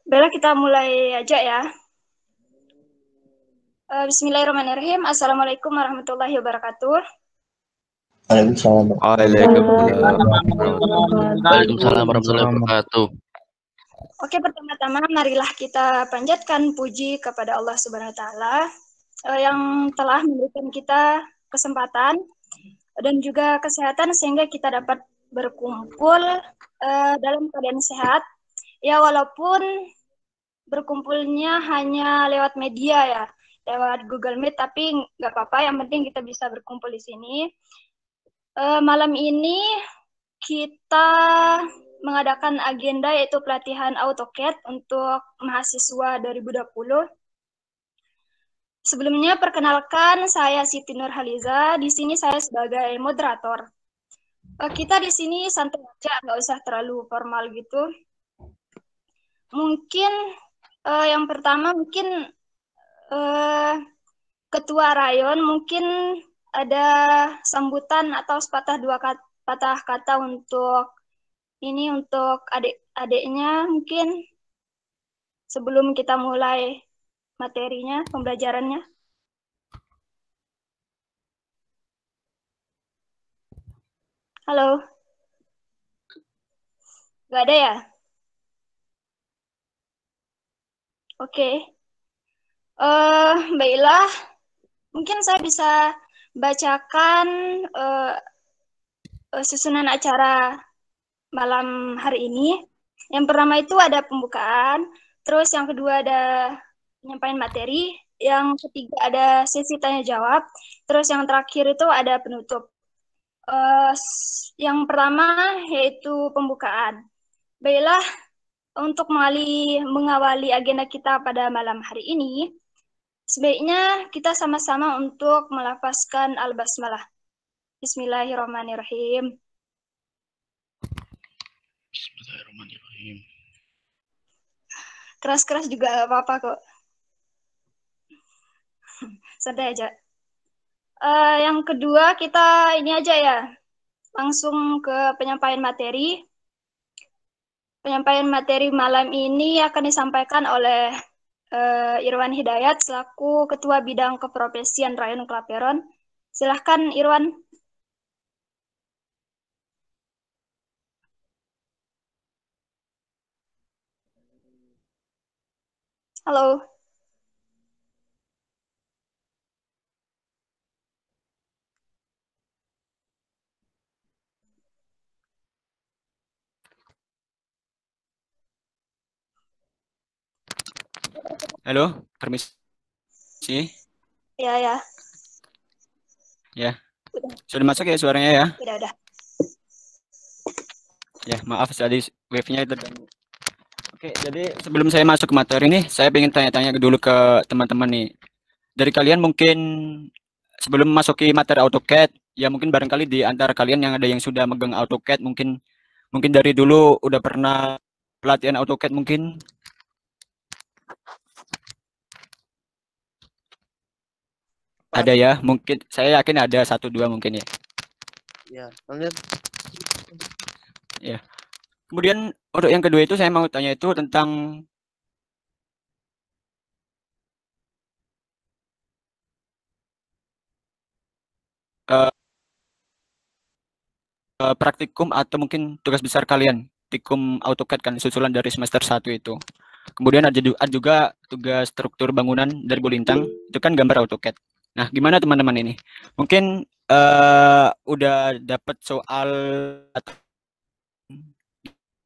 Baiklah, kita mulai aja ya. Bismillahirrahmanirrahim. Assalamualaikum warahmatullahi wabarakatuh. Waalaikumsalam warahmatullahi wabarakatuh. Oke, pertama-tama marilah kita panjatkan puji kepada Allah Subhanahu wa taala yang telah memberikan kita kesempatan dan juga kesehatan sehingga kita dapat berkumpul dalam keadaan sehat. Ya, walaupun berkumpulnya hanya lewat media ya, lewat Google Meet, tapi nggak apa-apa, yang penting kita bisa berkumpul di sini. Malam ini kita mengadakan agenda yaitu pelatihan AutoCAD untuk mahasiswa 2020. Sebelumnya perkenalkan, saya Siti Nurhaliza. Di sini saya sebagai moderator. Kita di sini santai aja, nggak usah terlalu formal gitu. Mungkin yang pertama mungkin Ketua Rayon mungkin ada sambutan atau sepatah dua patah kata untuk ini, untuk adik-adiknya mungkin sebelum kita mulai materinya, pembelajarannya. Halo? Gak ada ya? Oke. Baiklah, mungkin saya bisa bacakan susunan acara malam hari ini. Yang pertama itu ada pembukaan, terus yang kedua ada penyampaian materi, yang ketiga ada sesi tanya jawab, terus yang terakhir itu ada penutup. Yang pertama yaitu pembukaan. Baiklah, untuk mengawali agenda kita pada malam hari ini, sebaiknya kita sama-sama untuk melafazkan al-basmalah. Bismillahirrahmanirrahim. Bismillahirrahmanirrahim. Keras-keras juga gak apa-apa kok. Santai aja. Yang kedua kita ini aja ya, langsung ke penyampaian materi. Penyampaian materi malam ini akan disampaikan oleh Irwan Hidayat selaku Ketua Bidang Keprofesian Rayon Klaperon. Silahkan Irwan. Halo. Halo, permisi. Ya. Ya. Sudah masuk ya suaranya ya? Udah. Ya, maaf tadi wave-nya itu. Oke, jadi sebelum saya masuk ke materi nih, saya ingin tanya-tanya dulu ke teman-teman nih. Dari kalian mungkin sebelum masuki materi AutoCAD, ya mungkin barangkali di antara kalian yang ada yang sudah megang AutoCAD, mungkin dari dulu udah pernah pelatihan AutoCAD mungkin. Ada ya, mungkin saya yakin ada 1-2 mungkin ya. Ya, lanjut. Ya. Kemudian untuk yang kedua itu saya mau tanya itu tentang praktikum atau mungkin tugas besar kalian, praktikum AutoCAD kan susulan dari semester 1 itu. Kemudian ada juga tugas struktur bangunan dari Bulintang, itu kan gambar AutoCAD. Nah, gimana teman-teman ini? Mungkin udah dapat soal atau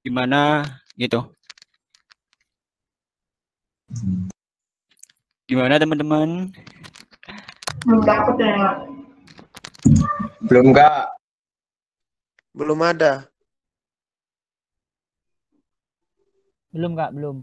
gimana gitu? Gimana teman-teman? Belum Kak. Belum ada. Belum Kak, belum.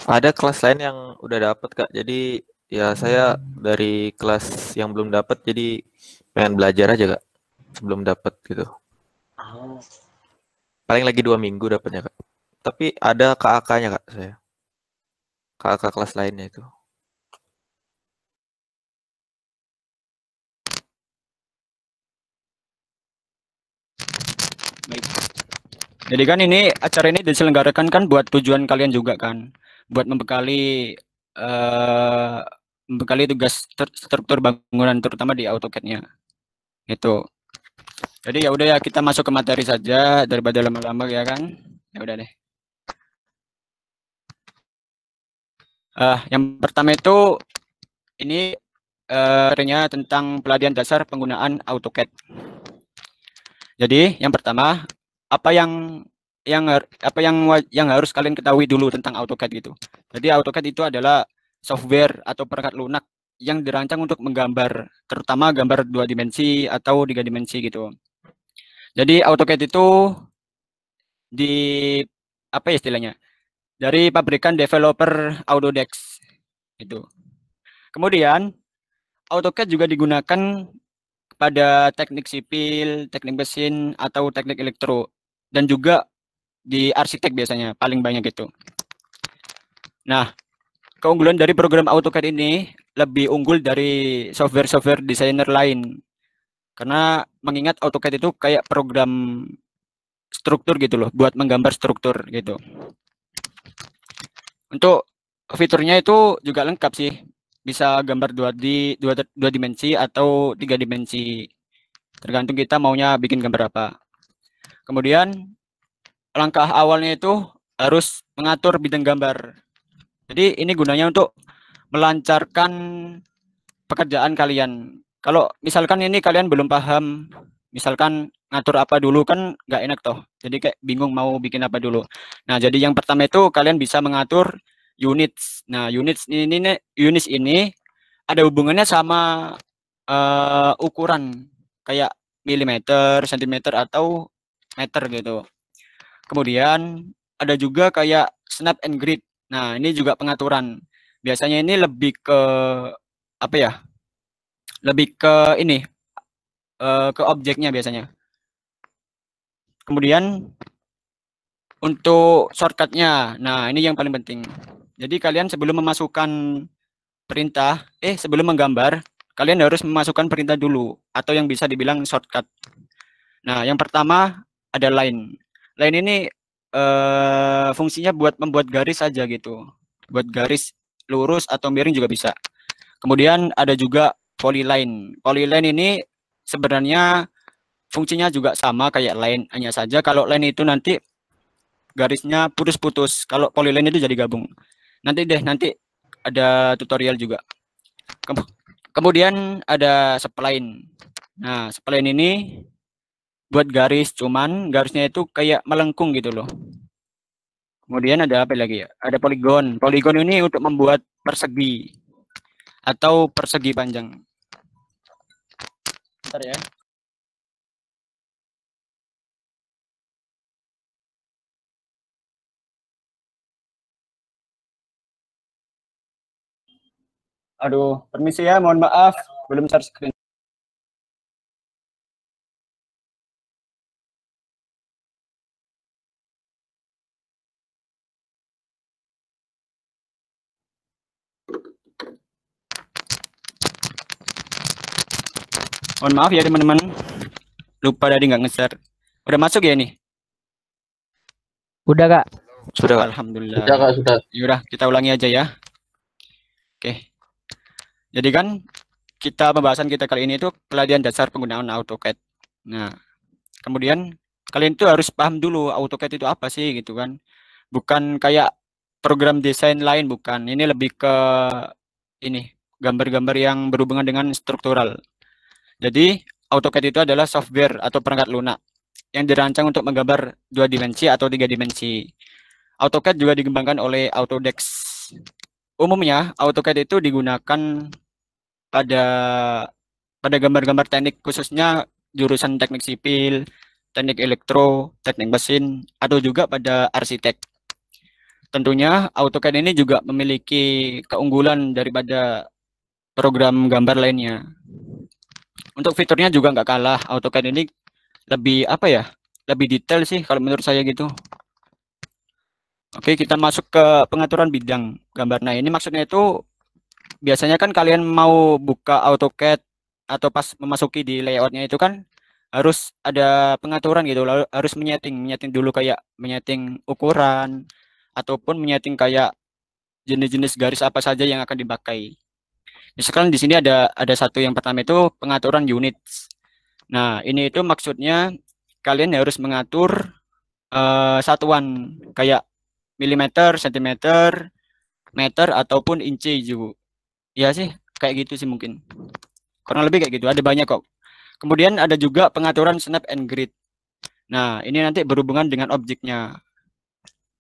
Ada kelas lain yang udah dapat Kak. Jadi ya saya dari kelas yang belum dapat jadi pengen belajar aja Kak sebelum dapat gitu. Paling lagi 2 minggu dapatnya Kak. Tapi ada KAK-nya Kak saya. KAK kelas lainnya itu. Baik. Jadi kan ini acara ini diselenggarakan kan buat tujuan kalian juga kan, buat membekali tugas struktur bangunan terutama di AutoCAD-nya. Itu. Jadi ya udah ya kita masuk ke materi saja daripada lama-lama ya kan. Ya udah deh. Yang pertama itu ini materinya tentang pelatihan dasar penggunaan AutoCAD. Jadi yang pertama apa yang harus kalian ketahui dulu tentang AutoCAD gitu. Jadi AutoCAD itu adalah software atau perangkat lunak yang dirancang untuk menggambar, terutama gambar 2 dimensi atau 3 dimensi gitu. Jadi AutoCAD itu apa ya istilahnya? Dari pabrikan developer Autodesk itu. Kemudian AutoCAD juga digunakan pada teknik sipil, teknik mesin atau teknik elektro dan juga di arsitek biasanya paling banyak itu. Nah, keunggulan dari program AutoCAD ini lebih unggul dari software-software desainer lain. Karena mengingat AutoCAD itu kayak program struktur gitu loh, buat menggambar struktur gitu. Untuk fiturnya itu juga lengkap sih. Bisa gambar 2 dimensi atau 3 dimensi. Tergantung kita maunya bikin gambar apa. Kemudian langkah awalnya itu harus mengatur bidang gambar. Jadi ini gunanya untuk melancarkan pekerjaan kalian. Kalau misalkan ini kalian belum paham, misalkan ngatur apa dulu kan nggak enak toh. Jadi kayak bingung mau bikin apa dulu. Nah, jadi yang pertama itu kalian bisa mengatur units. Nah, units ini ada hubungannya sama ukuran kayak milimeter, sentimeter atau meter gitu. Kemudian ada juga kayak snap and grid. Nah, ini juga pengaturan. Biasanya ini lebih ke apa ya? Lebih ke ini ke objeknya biasanya. Kemudian untuk shortcutnya, nah ini yang paling penting. Jadi kalian sebelum memasukkan perintah, sebelum menggambar, kalian harus memasukkan perintah dulu atau yang bisa dibilang shortcut. Nah, yang pertama ada line. Line ini fungsinya buat membuat garis saja gitu. Buat garis lurus atau miring juga bisa. Kemudian ada juga polyline. Polyline ini sebenarnya fungsinya juga sama kayak line, hanya saja kalau line itu nanti garisnya putus-putus. Kalau polyline itu jadi gabung. Nanti ada tutorial juga. Kemudian ada spline. Nah, spline ini buat garis, cuman garisnya itu kayak melengkung gitu loh. Kemudian ada apa lagi ya? Ada poligon. Poligon ini untuk membuat persegi atau persegi panjang. Bentar ya. Aduh, permisi ya, mohon maaf, belum share screen. Mohon maaf ya teman-teman, lupa tadi nggak nge-share. Udah masuk ya ini? Udah Kak. Sudah Kak. Alhamdulillah. Sudah Kak, sudah. Yaudah, kita ulangi aja ya. Oke. Jadi kan pembahasan kita kali ini itu pelatihan dasar penggunaan AutoCAD. Nah, kemudian kalian itu harus paham dulu AutoCAD itu apa sih gitu kan. Bukan kayak program desain lain, bukan. Ini lebih ke ini, gambar-gambar yang berhubungan dengan struktural. Jadi, AutoCAD itu adalah software atau perangkat lunak yang dirancang untuk menggambar 2 dimensi atau 3 dimensi. AutoCAD juga dikembangkan oleh Autodesk. Umumnya, AutoCAD itu digunakan pada gambar-gambar teknik, khususnya jurusan teknik sipil, teknik elektro, teknik mesin, atau juga pada arsitek. tentunya AutoCAD ini juga memiliki keunggulan daripada program gambar lainnya. Untuk fiturnya juga nggak kalah. AutoCAD ini lebih apa ya? Lebih detail sih kalau menurut saya gitu. Oke, kita masuk ke pengaturan bidang gambar. Nah, ini maksudnya itu biasanya kan kalian mau buka AutoCAD atau pas memasuki di layoutnya itu kan harus ada pengaturan gitu, lalu harus menyeting dulu kayak menyeting ukuran ataupun menyeting kayak jenis-jenis garis apa saja yang akan dipakai. Misalkan di sini ada satu yang pertama itu pengaturan unit. Nah, ini itu maksudnya kalian harus mengatur satuan kayak milimeter, sentimeter, meter ataupun inci juga. Ya sih, kayak gitu sih mungkin. Kurang lebih kayak gitu. Ada banyak kok. Kemudian ada juga pengaturan snap and grid. Nah, ini nanti berhubungan dengan objeknya.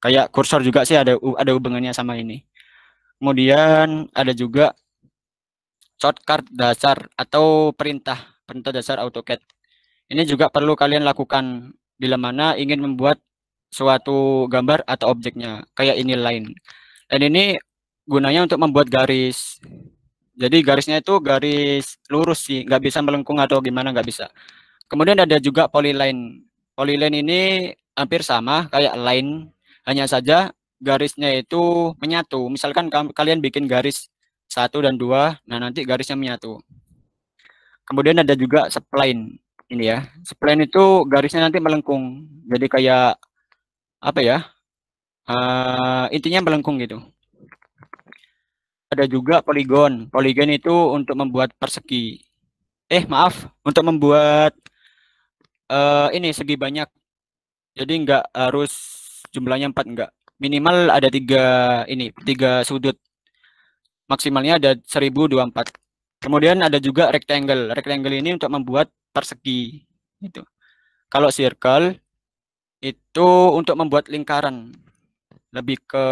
Kayak kursor juga sih ada hubungannya sama ini. Kemudian ada juga shortcut dasar atau perintah dasar AutoCAD. Ini juga perlu kalian lakukan bila mana ingin membuat suatu gambar atau objeknya. Kayak ini line. Dan ini gunanya untuk membuat garis. Jadi garisnya itu garis lurus sih, nggak bisa melengkung atau gimana, nggak bisa. Kemudian ada juga polyline. Polyline ini hampir sama kayak line, hanya saja garisnya itu menyatu. Misalkan kalian bikin garis 1 dan 2, nah nanti garisnya menyatu. Kemudian ada juga spline. Ini ya, spline itu garisnya nanti melengkung. Jadi kayak apa ya? Intinya melengkung gitu. Ada juga poligon. Poligon itu untuk membuat persegi. Maaf, untuk membuat ini segi banyak. Jadi nggak harus jumlahnya 4, enggak. Minimal ada 3 sudut. Maksimalnya ada 1024. Kemudian ada juga rectangle. Rectangle ini untuk membuat persegi. Gitu. Kalau circle itu untuk membuat lingkaran. Lebih ke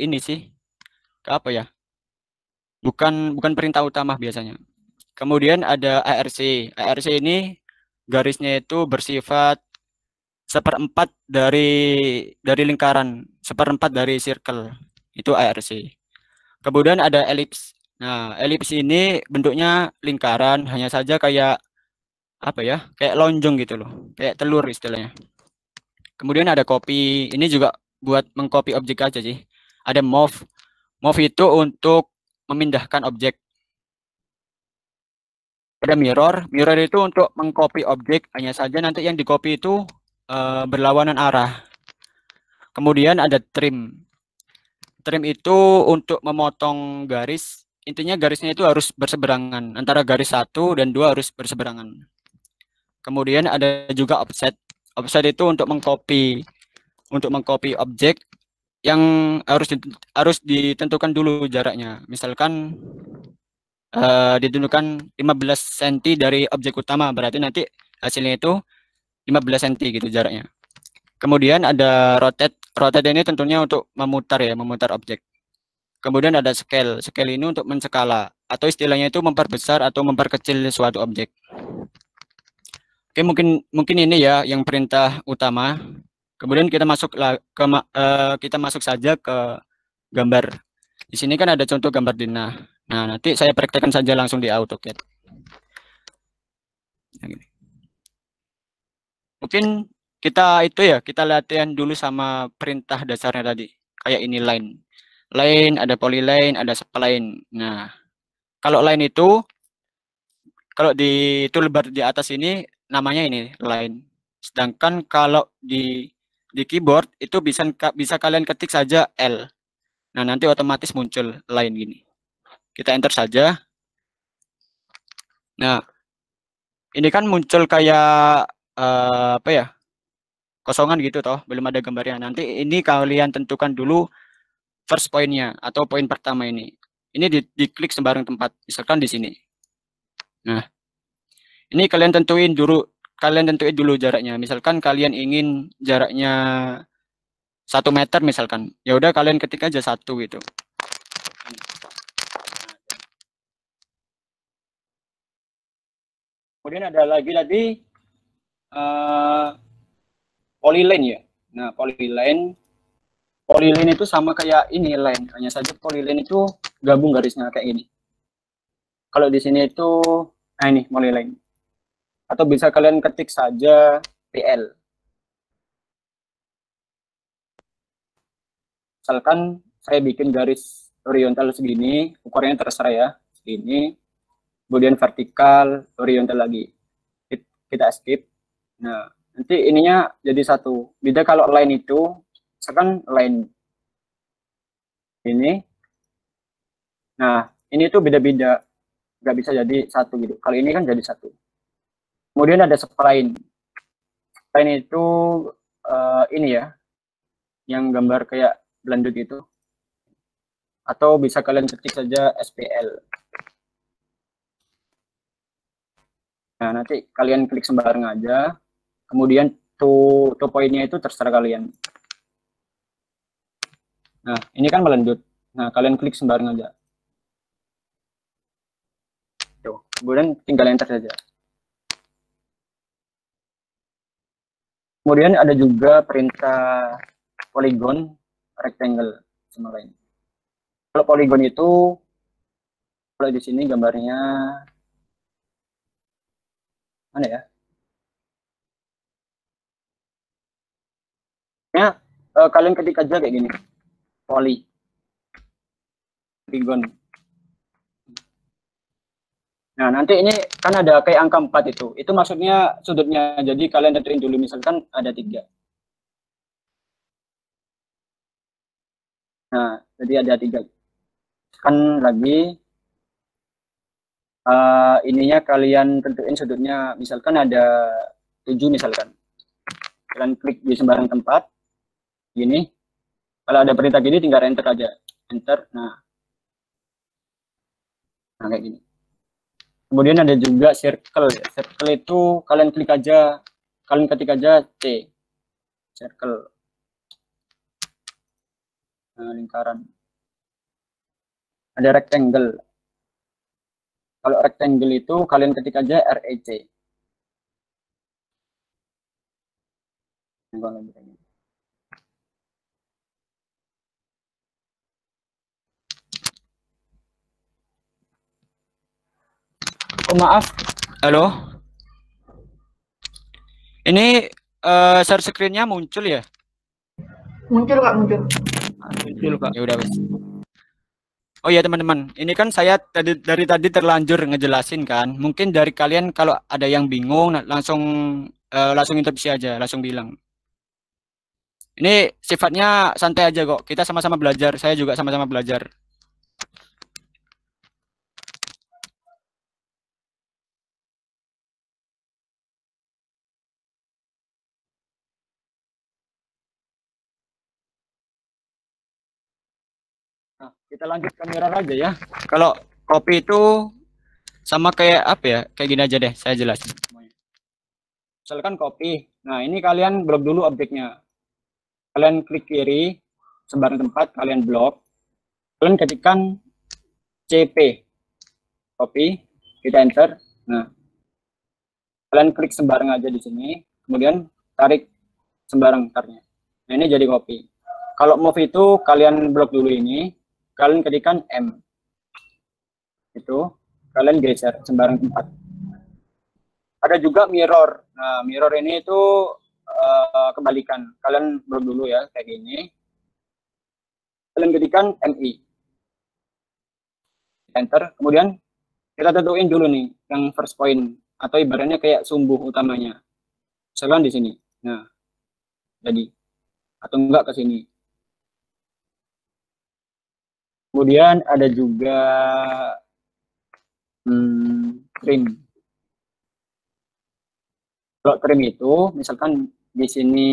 ini sih. Ke apa ya? Bukan perintah utama biasanya. Kemudian ada ARC. ARC ini garisnya itu bersifat 1/4 dari lingkaran, 1/4 dari circle. Itu ARC. Kemudian ada elips. Nah, elips ini bentuknya lingkaran, hanya saja kayak apa ya? Kayak lonjong gitu loh. Kayak telur istilahnya. Kemudian ada copy. Ini juga buat mengcopy objek aja sih. Ada move. Move itu untuk memindahkan objek. Ada mirror. Mirror itu untuk mengcopy objek, hanya saja nanti yang di-copy itu berlawanan arah. Kemudian ada trim. Trim itu untuk memotong garis. Intinya garisnya itu harus berseberangan. Antara garis 1 dan 2 harus berseberangan. Kemudian ada juga offset. Offset itu untuk mengcopy objek yang harus ditentukan dulu jaraknya. Misalkan ditentukan 15 cm dari objek utama, berarti nanti hasilnya itu 15 cm gitu jaraknya. Kemudian ada rotate. Rotate ini tentunya untuk memutar objek. Kemudian ada scale. Scale ini untuk menskala atau istilahnya itu memperbesar atau memperkecil suatu objek. Oke, mungkin ini ya yang perintah utama. Kemudian kita masuk saja ke gambar. Di sini kan ada contoh gambar denah. Nah, nanti saya praktekkan saja langsung di AutoCAD. Mungkin kita latihan dulu sama perintah dasarnya tadi. Kayak ini line. Line, ada polyline, ada spline. Nah, kalau line itu, kalau di toolbar di atas ini, namanya ini line. Sedangkan kalau di keyboard itu bisa kalian ketik saja L. Nah, nanti otomatis muncul line gini. Kita enter saja. Nah, ini kan muncul kayak apa ya? Kosongan gitu toh, belum ada gambarnya. Nanti ini kalian tentukan dulu first point-nya atau poin pertama ini. Ini diklik sembarang tempat, misalkan di sini. Nah, ini kalian tentuin dulu jaraknya. Misalkan kalian ingin jaraknya 1 meter misalkan. Ya udah kalian ketik aja 1 gitu. Kemudian ada lagi tadi polyline ya. Nah, polyline Polyline itu sama kayak ini line, hanya saja polyline itu gabung garisnya kayak gini. Kalau di sini itu, nah ini polyline. Atau bisa kalian ketik saja PL. Misalkan saya bikin garis horizontal segini, ukurannya terserah ya, segini. Kemudian vertikal, horizontal lagi. Kita skip. Nah, nanti ininya jadi satu. Beda kalau line itu, misalkan line ini. Nah, ini tuh beda-beda. Nggak bisa jadi satu gitu. Kalau ini kan jadi satu. Kemudian ada spline. Spline itu ini ya, yang gambar kayak belandut itu. Atau bisa kalian ketik saja SPL. Nah, nanti kalian klik sembarang aja. Kemudian to pointnya itu terserah kalian. Nah, ini kan melandut. Nah, kalian klik sembarang aja. Tuh, kemudian tinggal enter saja. Kemudian ada juga perintah polygon, rectangle, sama lain. Kalau polygon itu, kalau di sini gambarnya mana ya? Ya, kalian ketik aja kayak gini, polygon. Nah, nanti ini kan ada kayak angka 4 itu maksudnya sudutnya. Jadi kalian tentuin dulu, misalkan ada 3. Nah, jadi ada 3. Kan lagi ininya kalian tentuin sudutnya, misalkan ada 7 misalkan. Kalian klik di sembarang tempat gini. Kalau ada perintah gini tinggal enter aja. Enter. Nah, kayak gini. Kemudian ada juga circle. Circle itu kalian klik aja, kalian ketik aja C. Circle. Nah, lingkaran. Ada rectangle. Kalau rectangle itu kalian ketik aja REC. Oh maaf, halo. Ini share screen-nya muncul ya? Muncul Kak, muncul. Muncul Kak. Ya udah wes. Oh ya teman-teman, ini kan saya dari tadi terlanjur ngejelasin kan. Mungkin dari kalian kalau ada yang bingung langsung interupsi aja, langsung bilang. Ini sifatnya santai aja kok. Kita sama-sama belajar. Saya juga sama-sama belajar. Nah, kita lanjut ke mirror aja ya. Kalau copy itu sama kayak apa ya? Kayak gini aja deh, saya jelasin. Misalkan copy. Nah, ini kalian blok dulu objeknya. Kalian klik kiri, sembarang tempat, kalian blok. Kalian ketikkan CP. Copy, kita enter. Nah, kalian klik sembarang aja di sini. Kemudian tarik sembarang karnya. Nah, ini jadi copy. Kalau move itu kalian blok dulu ini. Kalian ketikkan M. Itu kalian geser sembarang tempat. Ada juga mirror. Nah, mirror ini itu kebalikan. Kalian blok dulu ya, kayak gini. Kalian ketikkan MI. Enter. Kemudian kita tentuin dulu nih yang first point atau ibaratnya kayak sumbu utamanya. Misalkan di sini. Nah, jadi atau enggak ke sini. Kemudian ada juga trim. Kalau trim itu, misalkan di sini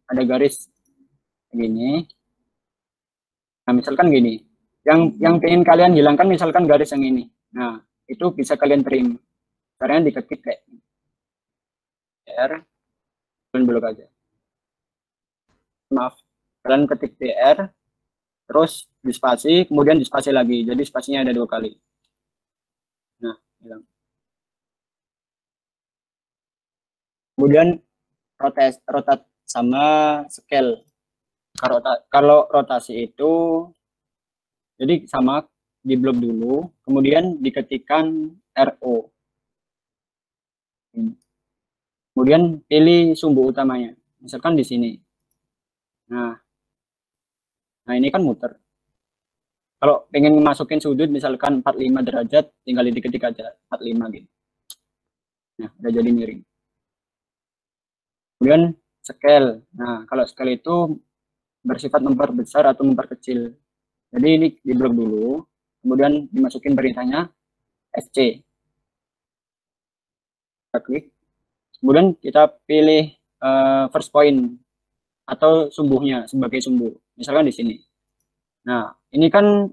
ada garis begini. Nah, misalkan gini. Yang pengen kalian hilangkan misalkan garis yang ini. Nah, itu bisa kalian trim. Caranya diketik kayak R, kalian blok aja. Maaf, kalian ketik TR, terus dispasi, kemudian dispasi lagi. Jadi spasinya ada 2 kali. Nah, hilang. Kemudian rotate sama scale. Kalau rotasi itu jadi sama di blok dulu, kemudian diketikkan RO. Kemudian pilih sumbu utamanya. Misalkan di sini. Nah ini kan muter. Kalau pengen masukin sudut misalkan 45 derajat, tinggal diketik aja 45 gitu. Nah, udah jadi miring. Kemudian scale. Nah, kalau scale itu bersifat memperbesar atau memperkecil. Jadi ini di blok dulu, kemudian dimasukin perintahnya SC. Kita klik. Kemudian kita pilih first point atau sumbunya sebagai sumbu. Misalkan di sini. Nah, ini kan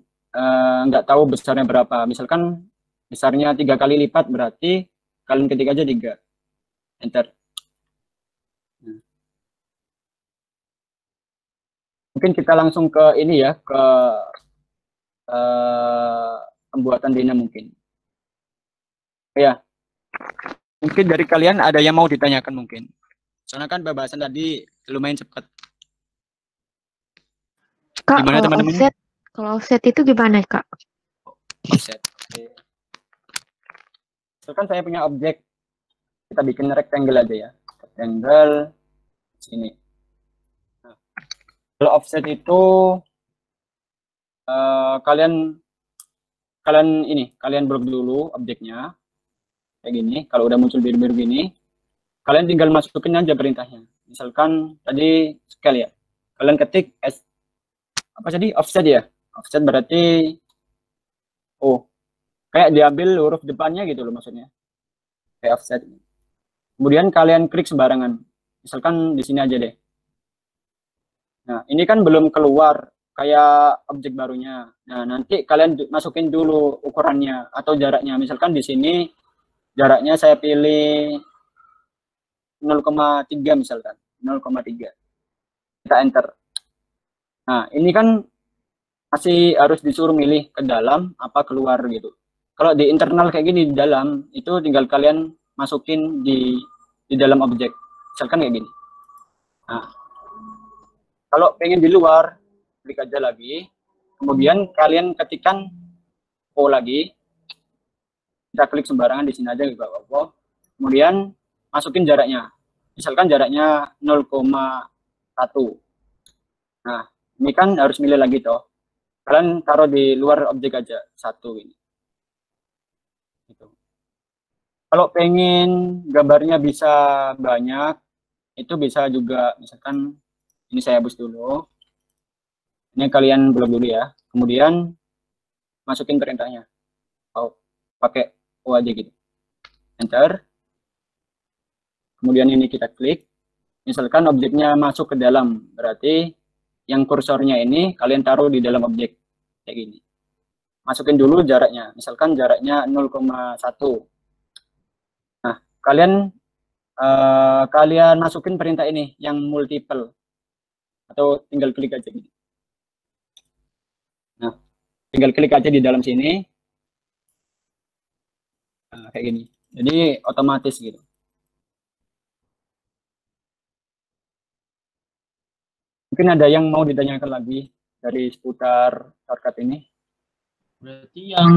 nggak tahu besarnya berapa. Misalkan besarnya 3 kali lipat, berarti kalian ketik aja 3. Enter. Nah. Mungkin kita langsung ke ini ya, ke pembuatan Dina mungkin. Ya. Mungkin dari kalian ada yang mau ditanyakan mungkin. Soalnya kan pembahasan tadi lumayan cepat. Kak, Gimana teman-teman? Kalau offset itu gimana, Kak? Offset. Misalkan saya punya objek, kita bikin rectangle aja ya. Rectangle sini. Nah, kalau offset itu kalian blok dulu objeknya kayak gini. Kalau udah muncul biru-biru gini, kalian tinggal masukin aja perintahnya. Misalkan tadi scale ya, kalian ketik apa tadi offset ya. Offset berarti kayak diambil huruf depannya gitu loh maksudnya. Kayak offset. Kemudian kalian klik sembarangan. Misalkan di sini aja deh. Nah, ini kan belum keluar kayak objek barunya. Nah, nanti kalian masukin dulu ukurannya atau jaraknya. Misalkan di sini jaraknya saya pilih 0,3 misalkan. 0,3. Kita enter. Nah, ini kan masih harus disuruh milih ke dalam apa keluar gitu. Kalau di internal kayak gini di dalam, itu tinggal kalian masukin di dalam objek. Misalkan kayak gini. Nah, kalau pengen di luar, klik aja lagi. Kemudian kalian ketikkan O lagi. Kita klik sembarangan di sini aja juga apa. Kemudian masukin jaraknya. Misalkan jaraknya 0,1. Nah, ini kan harus milih lagi toh. Kalian taruh di luar objek aja 1 ini. Gitu. Kalau pengen gambarnya bisa banyak, itu bisa juga misalkan ini saya hapus dulu. Ini kalian blok dulu ya. Kemudian masukin perintahnya. Pakai O aja gitu. Enter. Kemudian ini kita klik. Misalkan objeknya masuk ke dalam, berarti yang kursornya ini kalian taruh di dalam objek kayak gini. Masukin dulu jaraknya. Misalkan jaraknya 0,1. Nah, kalian masukin perintah ini yang multiple atau tinggal klik aja gitu. Nah, tinggal klik aja di dalam sini. Nah, kayak gini. Jadi otomatis gitu. Mungkin ada yang mau ditanyakan lagi dari seputar shortcut ini. Berarti yang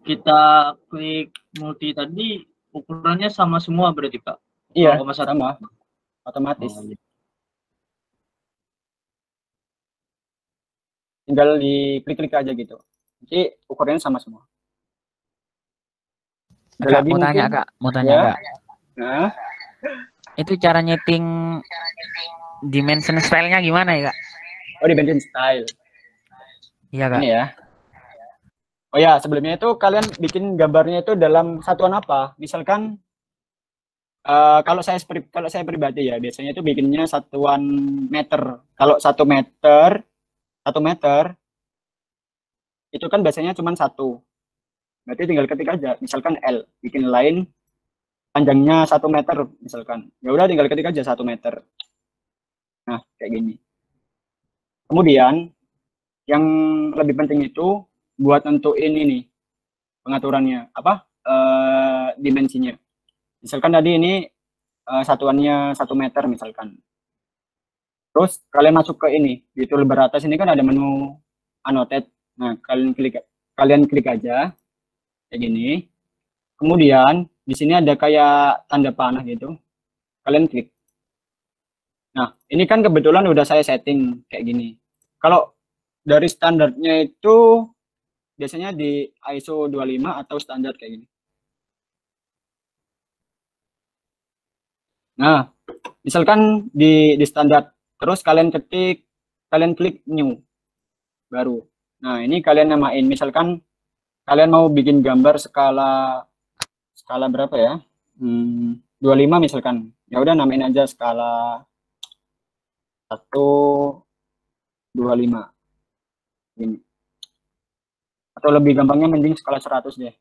kita klik multi tadi ukurannya sama semua berarti Pak? Iya, 0,1. sama. Otomatis. Oh, iya. Tinggal diklik-klik aja gitu. Jadi ukurannya sama semua. Kak, mau tanya Kak, Ya. Kak. Nah, Itu cara nyeting dimension style-nya gimana ya, Kak? oh dimension style. Iya, Kak. Ini ya. Oh ya, sebelumnya itu kalian bikin gambarnya itu dalam satuan apa? Misalkan kalau saya pribadi ya, biasanya itu bikinnya satuan meter. Kalau 1 meter itu kan biasanya cuma 1. Berarti tinggal ketik aja, misalkan L, bikin line panjangnya 1 meter misalkan. Ya udah tinggal ketik aja 1 meter. Nah, kayak gini. Kemudian yang lebih penting itu buat nentuin ini pengaturannya apa? Dimensinya. Misalkan tadi ini satuannya 1 meter misalkan. Terus kalian masuk ke ini, di toolbar atas ini kan ada menu annotate. Nah, kalian klik aja kayak gini. Kemudian di sini ada kayak tanda panah gitu. Kalian klik. Nah, ini kan kebetulan udah saya setting kayak gini. Kalau dari standarnya itu biasanya di ISO 25 atau standar kayak gini. Nah, misalkan di standar, terus kalian klik new baru. Nah, ini kalian namain, misalkan kalian mau bikin gambar skala berapa ya? 25 misalkan. Ya udah namain aja skala 125. Ini. Atau lebih gampangnya mending skala 100 deh.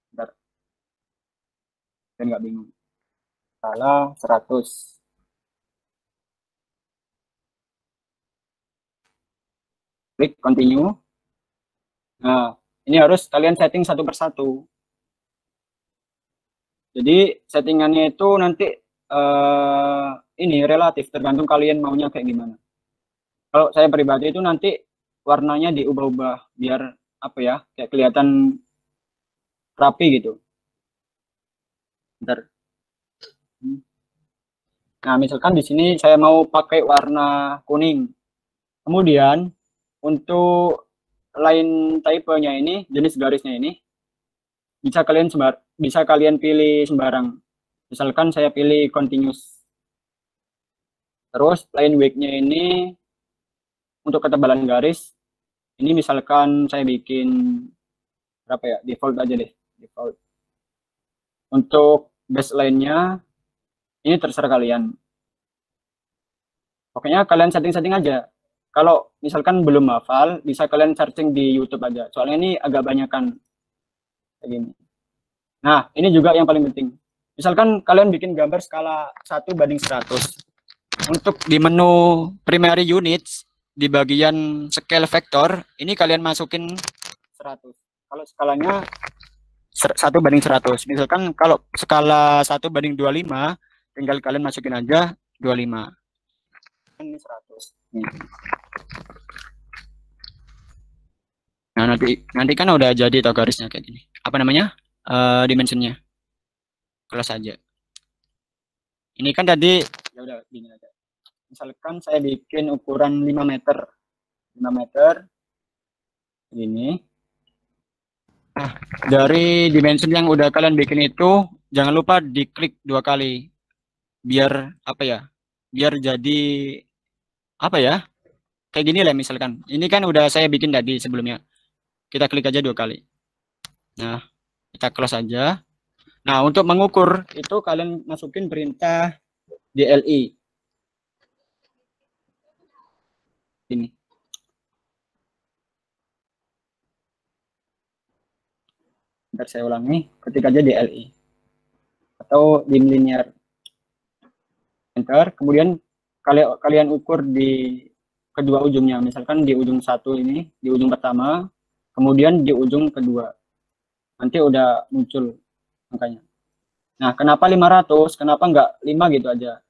Bentar. Dan nggak bingung. Skala 100. Klik continue. Nah, ini harus kalian setting satu persatu. Jadi settingannya itu nanti ini relatif, tergantung kalian maunya kayak gimana. Kalau saya pribadi itu nanti warnanya diubah-ubah biar apa ya, kayak kelihatan rapi gitu. Bentar. Nah, misalkan di sini saya mau pakai warna kuning. Kemudian untuk line type-nya ini, jenis garisnya ini bisa kalian pilih sembarang. Misalkan saya pilih continuous. Terus line weight-nya ini untuk ketebalan garis ini misalkan saya bikin berapa ya? Default aja deh, default. Untuk baseline-nya ini terserah kalian. Pokoknya kalian setting-setting aja. Kalau misalkan belum hafal, bisa kalian searching di YouTube aja. Soalnya ini agak banyakan kayak gini. Nah, ini juga yang paling penting. Misalkan kalian bikin gambar skala 1:100. Untuk di menu primary units, di bagian scale vector, ini kalian masukin 100. Kalau skalanya 1:100. Misalkan kalau skala 1:25, tinggal kalian masukin aja 25. Ini 100. Nih. Nah, nanti kan udah jadi tau garisnya kayak gini. Apa namanya? Dimensionnya. Kelas aja. Ini kan tadi ya udah gini aja. Misalkan saya bikin ukuran 5 meter. 5 meter. Ini. Nah, dari dimension yang udah kalian bikin itu jangan lupa diklik 2 kali. Biar apa ya? Biar jadi apa ya? Kayak gini lah misalkan. Ini kan udah saya bikin tadi sebelumnya. Kita klik aja 2 kali. Nah, kita close aja. Nah, untuk mengukur itu kalian masukin perintah DLI. Ini. Bentar saya ulangi, ketik aja DLI. Atau dim linear. Enter, kemudian kalian ukur di kedua ujungnya. Misalkan di ujung 1 ini, di ujung pertama, kemudian di ujung kedua. Nanti udah muncul angkanya. Nah, kenapa 500? Kenapa enggak 5 gitu aja?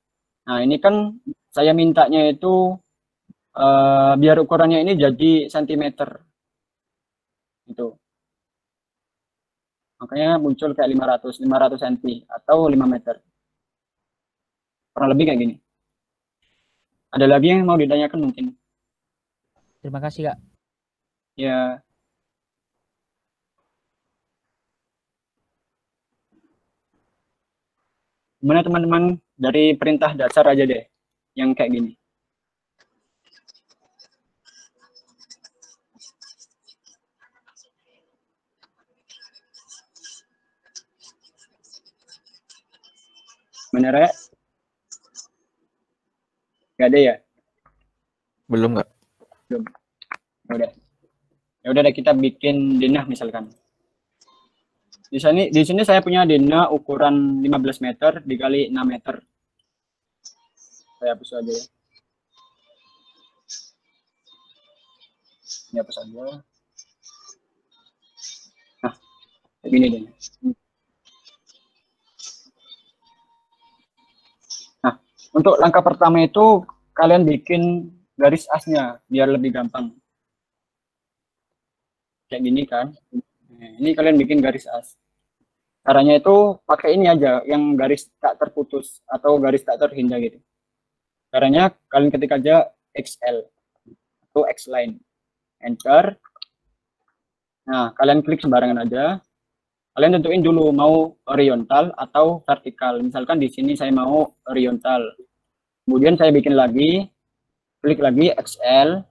Nah, ini kan saya mintanya itu biar ukurannya ini jadi sentimeter. Itu. Makanya muncul kayak 500 cm atau 5 meter. Kurang lebih kayak gini. Ada lagi yang mau ditanyakan mungkin? Terima kasih, Kak. Ya. Gimana teman-teman, dari perintah dasar aja deh, yang kayak gini. Bener ya? Gak ada ya? Belum nggak? Belum. Ya udah. Ya udah deh, kita bikin denah misalkan. Di sini saya punya denah ukuran 15 meter dikali 6 meter. Saya hapus aja ya. Ini hapus aja. Nah, kayak gini deh. Nah, untuk langkah pertama itu kalian bikin garis asnya biar lebih gampang. Kayak gini kan. Nah, ini kalian bikin garis as. Caranya itu pakai ini aja, yang garis tak terputus atau garis tak terhingga gitu. Caranya kalian ketik aja XL atau X line. Enter. Nah, kalian klik sembarangan aja. Kalian tentuin dulu mau horizontal atau vertikal. Misalkan di sini saya mau horizontal. Kemudian saya bikin lagi, klik lagi XL,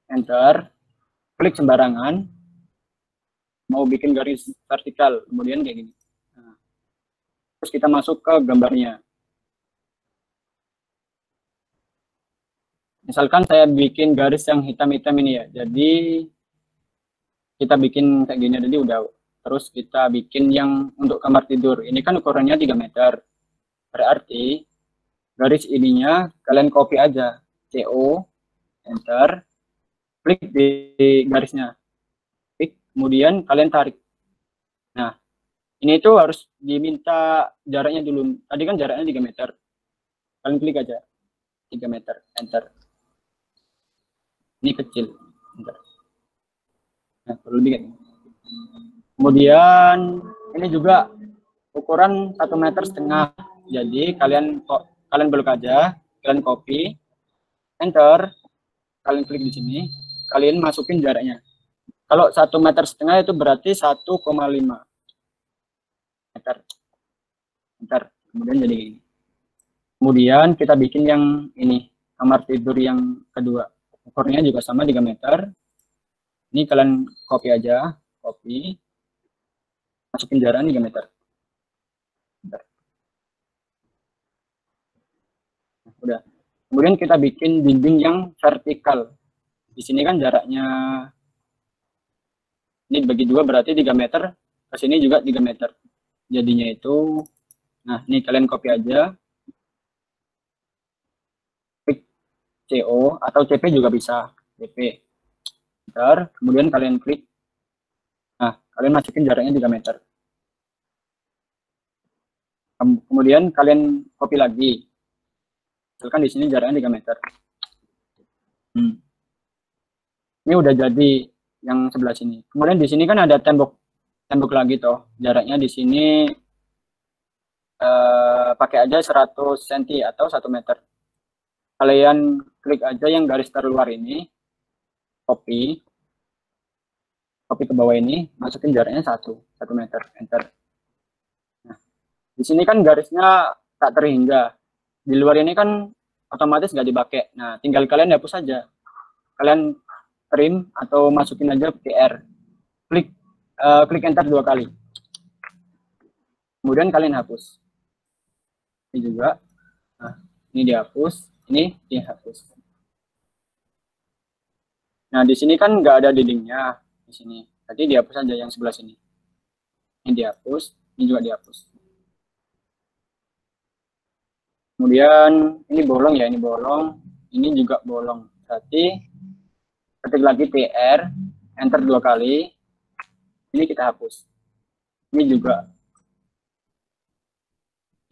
enter, klik sembarangan. Mau bikin garis vertikal, kemudian kayak gini. Nah, terus kita masuk ke gambarnya. Misalkan saya bikin garis yang hitam-hitam ini ya. Jadi kita bikin kayak gini tadi udah. Terus kita bikin yang untuk kamar tidur. Ini kan ukurannya 3 meter. Berarti garis ininya kalian copy aja. CO, enter, klik di garisnya. Klik, kemudian kalian tarik. Nah, ini tuh harus diminta jaraknya dulu. Tadi kan jaraknya 3 meter. Kalian klik aja. 3 meter, enter. Ini kecil. Enter. Nah, perlu lebih kan? Kemudian ini juga ukuran 1,5 meter. Jadi kalian belok aja, kalian copy, enter, kalian klik di sini, kalian masukin jaraknya. Kalau 1,5 meter itu berarti 1,5 meter. Enter. Kemudian jadi ini. Kemudian kita bikin yang ini, kamar tidur yang kedua. Ukurnya juga sama 3 meter. Ini kalian copy aja, copy. Masukin jarak 3 meter. Bentar. Nah, udah. Kemudian kita bikin dinding yang vertikal. Di sini kan jaraknya ini bagi 2 berarti 3 meter. Ke sini juga 3 meter. Jadinya itu, nah ini kalian copy aja. Klik CO atau CP juga bisa. CP. Bentar. Kemudian kalian klik. Nah, kalian masukin jaraknya 3 meter. Kemudian kalian copy lagi. Misalkan di sini jaraknya 3 meter. Ini udah jadi yang sebelah sini. Kemudian di sini kan ada tembok lagi toh. Jaraknya di sini pakai aja 100 cm atau 1 meter. Kalian klik aja yang garis terluar ini. Copy ke bawah ini, masukin jaraknya 1 meter, enter. Nah, di sini kan garisnya tak terhingga. Di luar ini kan otomatis nggak dipakai. Nah, tinggal kalian hapus saja. Kalian trim atau masukin aja PR. Klik enter 2 kali. Kemudian kalian hapus. Ini juga. Nah, ini dihapus, ini dihapus. Nah, di sini kan nggak ada dindingnya. Di sini. Tadi dihapus aja yang sebelah sini. Ini dihapus, ini juga dihapus. Kemudian ini bolong ya, ini bolong, ini juga bolong. Berarti ketik lagi PR, enter 2 kali. Ini kita hapus. Ini juga.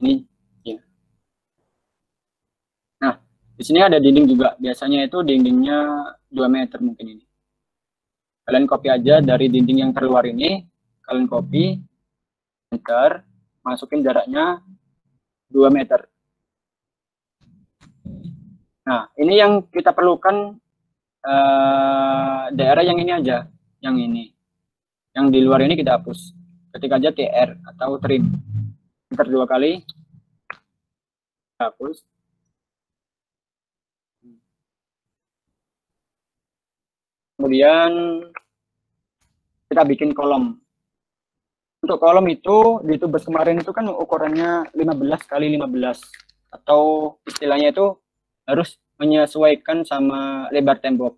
Ini ya. Nah, di sini ada dinding juga. Biasanya itu dindingnya 2 meter mungkin ini. Kalian copy aja dari dinding yang terluar ini, kalian copy, enter, masukin jaraknya 2 meter. Nah, ini yang kita perlukan daerah yang ini aja, yang ini. Yang di luar ini kita hapus. Ketik aja TR atau trim. Enter 2 kali, hapus. Kemudian kita bikin kolom. Untuk kolom itu di tubes kemarin itu kan ukurannya 15 kali 15 atau istilahnya itu harus menyesuaikan sama lebar tembok.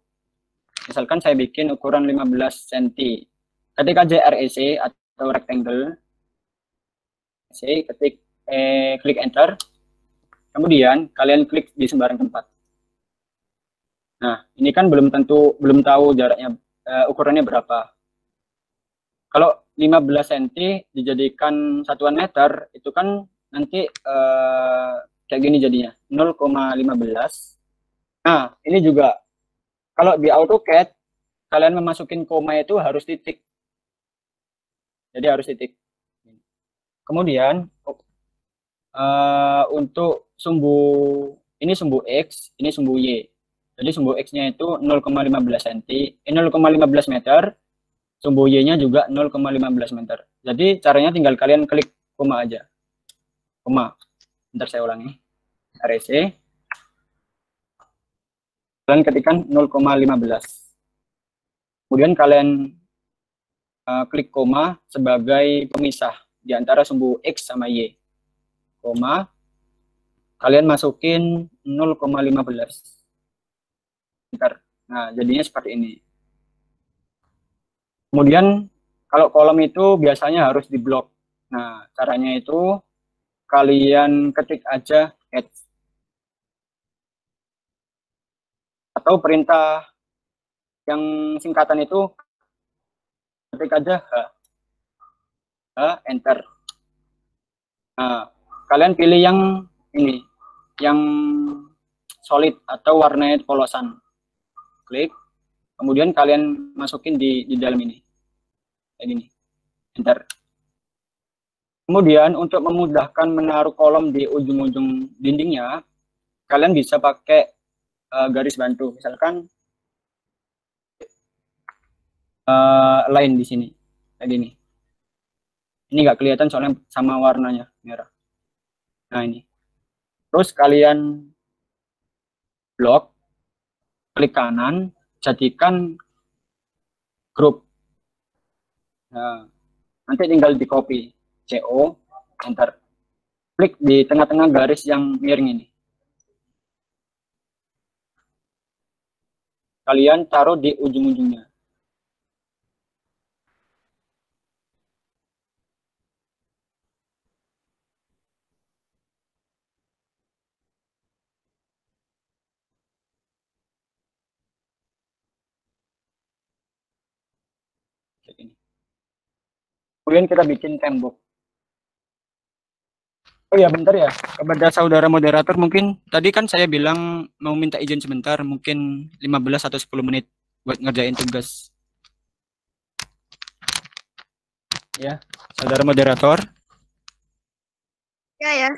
Misalkan saya bikin ukuran 15 cm. Ketik aja REC atau rectangle. Ketik klik enter. Kemudian kalian klik di sembarang tempat. Nah, ini kan belum tahu jaraknya, ukurannya berapa. Kalau 15 cm dijadikan satuan meter, itu kan nanti kayak gini jadinya, 0,15 Nah, ini juga kalau di AutoCAD kalian memasukin koma itu harus titik. Jadi harus titik. Kemudian untuk sumbu ini sumbu X, ini sumbu Y. Jadi sumbu X-nya itu 0,15 cm, 0,15 meter. Sumbu Y-nya juga 0,15 meter. Jadi caranya tinggal kalian klik koma aja. Koma. Bentar saya ulangi. REC. Kalian ketikkan 0,15. Kemudian kalian klik koma sebagai pemisah di antara sumbu X sama Y. Koma. Kalian masukin 0,15. Bentar. Nah, jadinya seperti ini. Kemudian kalau kolom itu biasanya harus diblok. Nah, caranya itu kalian ketik aja add atau perintah yang singkatan itu ketik aja enter. Nah, kalian pilih yang ini, yang solid atau warnanya polosan. Klik, kemudian kalian masukin di dalam ini, kayak gini, enter. Kemudian untuk memudahkan menaruh kolom di ujung-ujung dindingnya, kalian bisa pakai garis bantu, misalkan line di sini, kayak gini. Ini nggak kelihatan soalnya sama warnanya merah. Nah ini. Terus kalian blok, klik kanan, jadikan grup. Nah, nanti tinggal di copy, CO, enter. Klik di tengah-tengah garis yang miring ini. Kalian taruh di ujung-ujungnya. Ini. Kemudian kita bikin tembok. Oh ya, bentar ya. Kepada saudara moderator, mungkin tadi kan saya bilang mau minta izin sebentar, mungkin 15 atau 10 menit buat ngerjain tugas. Ya, saudara moderator. Ya, ya.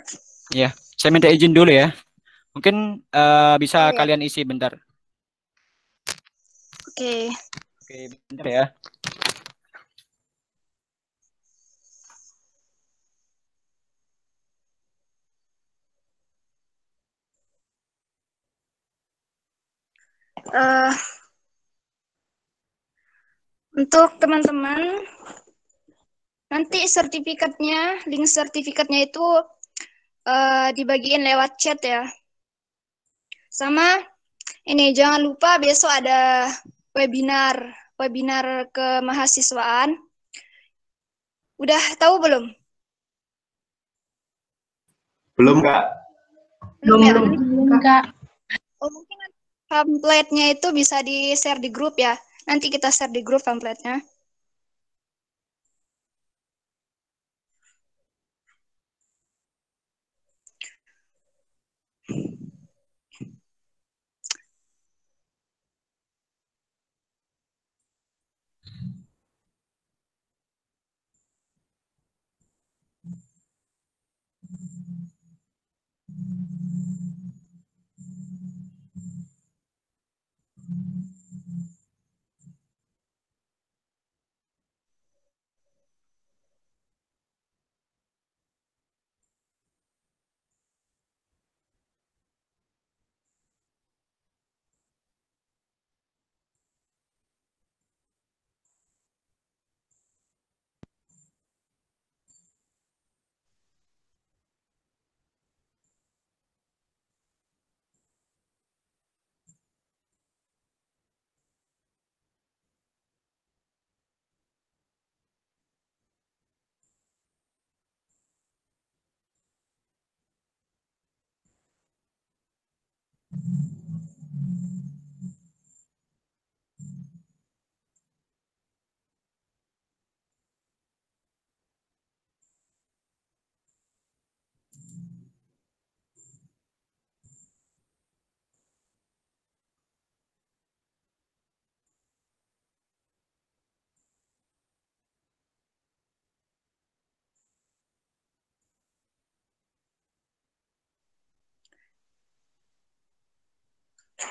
Ya, saya minta izin dulu ya. Mungkin bisa kalian isi bentar. Oke. Oke, bentar ya. Untuk teman-teman, nanti sertifikatnya, link sertifikatnya itu dibagiin lewat chat ya. Sama ini jangan lupa besok ada webinar kemahasiswaan. Udah tahu belum? Belum, Kak. Belum ya? Kak. Oh, mungkin pamfletnya itu bisa di-share di grup ya. Nanti kita share di grup pamfletnya.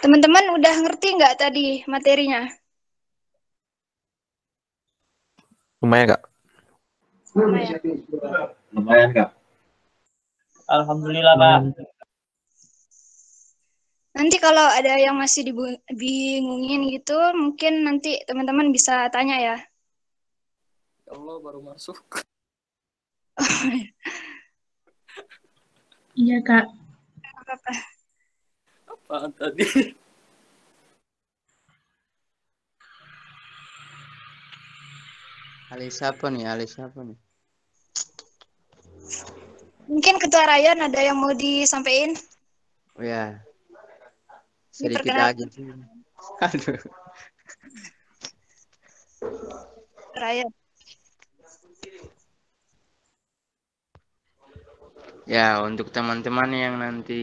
Teman-teman udah ngerti nggak tadi materinya? Lumayan Kak. Lumayan. Lumayan Kak. Alhamdulillah Kak. Nanti kalau ada yang masih dibingungin gitu, mungkin nanti teman-teman bisa tanya ya. Ya Allah, baru masuk. Iya, Kak. Apa-apa. Apaan tadi? Alis siapa nih? Alis siapa nih? Mungkin Ketua Rayon ada yang mau disampaikan? Oh ya, sedikit Diperkenalkan. aja sih. Aduh. Rayon. Ya, untuk teman-teman yang nanti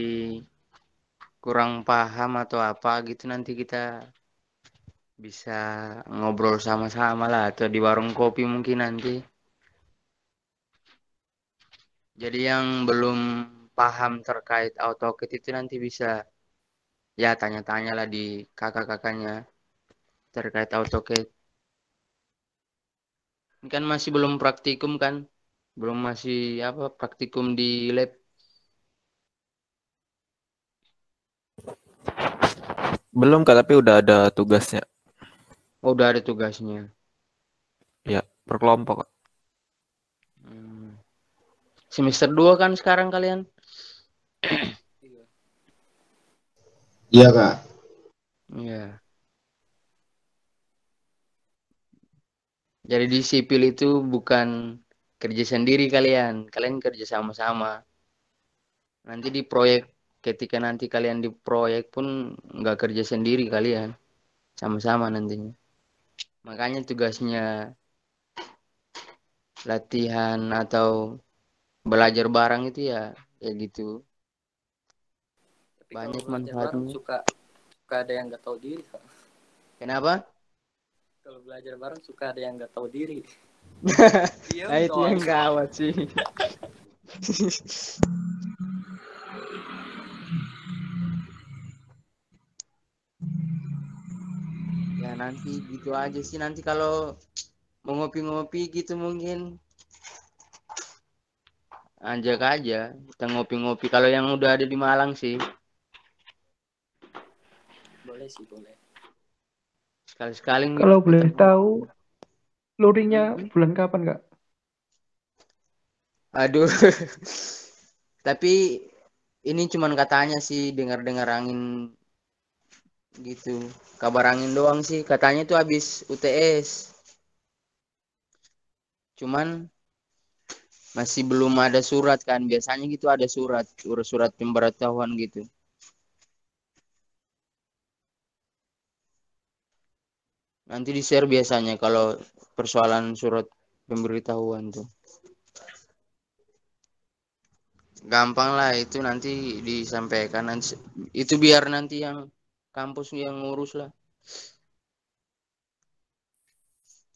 kurang paham atau apa gitu, nanti kita bisa ngobrol sama-sama lah, atau di warung kopi mungkin nanti. Jadi yang belum paham terkait AutoCAD itu nanti bisa ya tanya-tanya lah di kakak-kakaknya terkait AutoCAD. Ini kan masih belum praktikum kan? Belum masih apa praktikum di lab. Belum Kak, tapi udah ada tugasnya. Oh, udah ada tugasnya. Ya, per kelompok Kak. Semester 2 kan sekarang kalian? Iya, Kak. Iya. Jadi di sipil itu bukan kerja sendiri kalian. Kalian kerja sama-sama. Nanti di proyek, ketika nanti kalian di proyek pun nggak kerja sendiri kalian. Sama-sama nantinya. Makanya tugasnya latihan atau belajar bareng itu ya kayak gitu. Tapi Banyak kalau belajar bareng manfaatnya. suka ada yang nggak tahu diri, Kak. Kenapa? Kalau belajar bareng suka ada yang nggak tahu diri. Nah, itu yang gawat sih. Ya nanti gitu aja sih, nanti kalau mau ngopi-ngopi gitu mungkin ajak aja kita ngopi-ngopi kalau yang udah ada di Malang sih. Boleh sih, boleh. Sekali-sekali Kalau boleh ketemu. tahu, loadingnya bulan kapan, Kak? Aduh. Tapi ini cuman katanya sih, dengar-dengar angin gitu. Kabar angin doang sih, katanya itu habis UTS. Cuman masih belum ada surat kan. Biasanya gitu ada surat pemberitahuan gitu. Nanti di-share biasanya kalau persoalan surat pemberitahuan tuh. Gampang lah itu nanti disampaikan. Itu biar nanti yang kampus yang ngurus lah.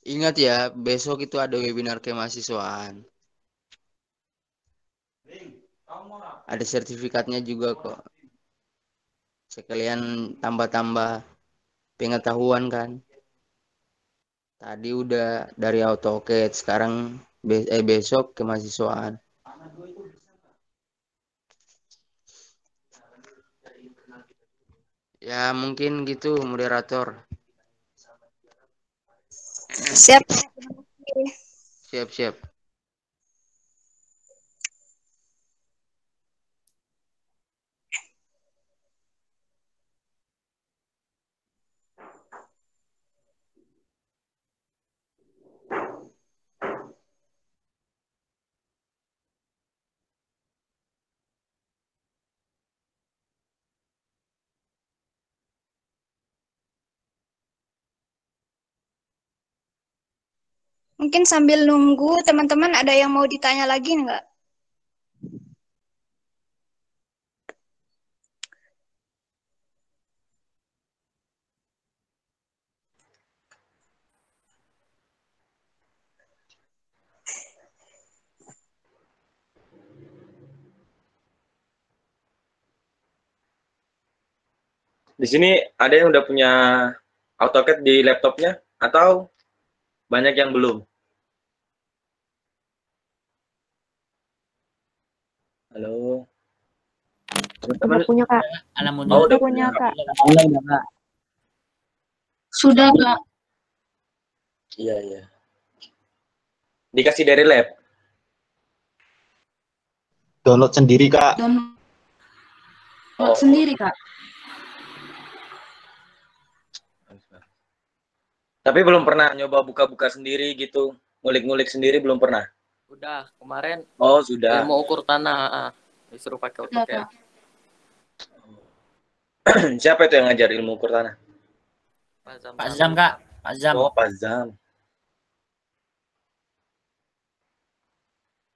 Ingat ya, besok itu ada webinar kemahasiswaan. Ada sertifikatnya juga kok. Sekalian tambah-tambah pengetahuan kan. Tadi udah dari AutoCAD, sekarang besok kemahasiswaan. Ya mungkin gitu moderator. Siap. Siap-siap. Mungkin sambil nunggu teman-teman ada yang mau ditanya lagi nggak? Di sini ada yang udah punya AutoCAD di laptopnya atau banyak yang belum? Halo. Udah punya, Kak. Oh, udah punya, Kak. Sudah, Kak. Iya, iya. Dikasih dari lab. Download sendiri, Kak. Download sendiri, Kak. Tapi belum pernah nyoba buka-buka sendiri gitu, ngulik-ngulik sendiri belum pernah. Udah, kemarin Oh, sudah. mau ukur tanah, disuruh pakai Sudah, AutoCAD. Kak. Siapa itu yang ngajar ilmu ukur tanah? Pak Zam, Kak. Pak Zam. Oh, Pak Zam.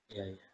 Iya, iya.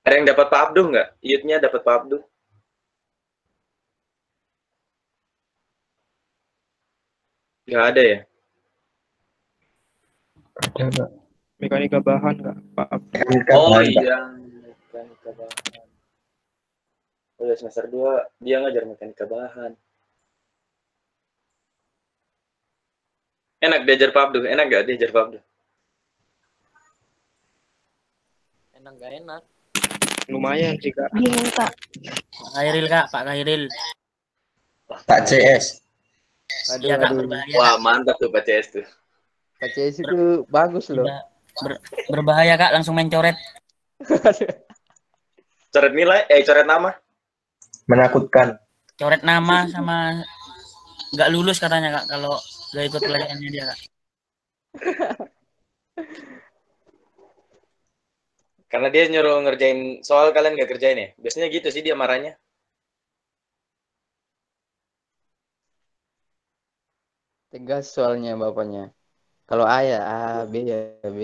Ada yang dapat Pak Abduh nggak? Yutnya dapat Pak Abduh? Nggak ada ya? Ada, Kak. Mekanika bahan, Kak. Pak. Oh iya, mekanika bahan. Oh ya, semester 2 dia ngajar mekanika bahan. Enak diajar Pak Abduh? Enak nggak diajar Pak Abduh? Enak gak enak? Lumayan sih, Kak. Bingung, Kak. Pak Khairil, Kak. Pak Khairil. Pak CS. Iya, Kak. Berbahaya. Wah, mantap tuh Pak CS tuh. Pak CS itu bagus loh. Berbahaya, Kak. Langsung main coret. Coret nilai, coret nama. Menakutkan. Coret nama sama nggak lulus katanya, Kak, kalau nggak ikut pelajarannya dia, Kak. Karena dia nyuruh ngerjain soal, kalian nggak kerjain ya? Biasanya gitu sih dia marahnya. Tegas soalnya bapaknya. Kalau A ya A, B ya B.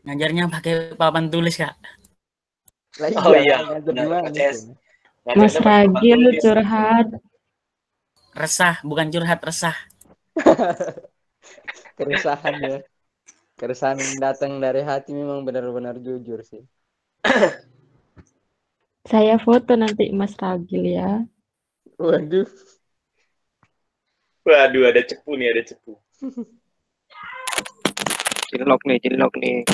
Ngajarnya pakai papan tulis, Kak. Oh iya, Pak CS. Mas Ragil curhat. Resah, bukan curhat, resah. Keresahan ya. Keresahan datang dari hati memang benar-benar jujur sih. Saya foto nanti Mas Ragil ya. Waduh. Waduh, ada cepu nih, ada cepu. Cinlok nih.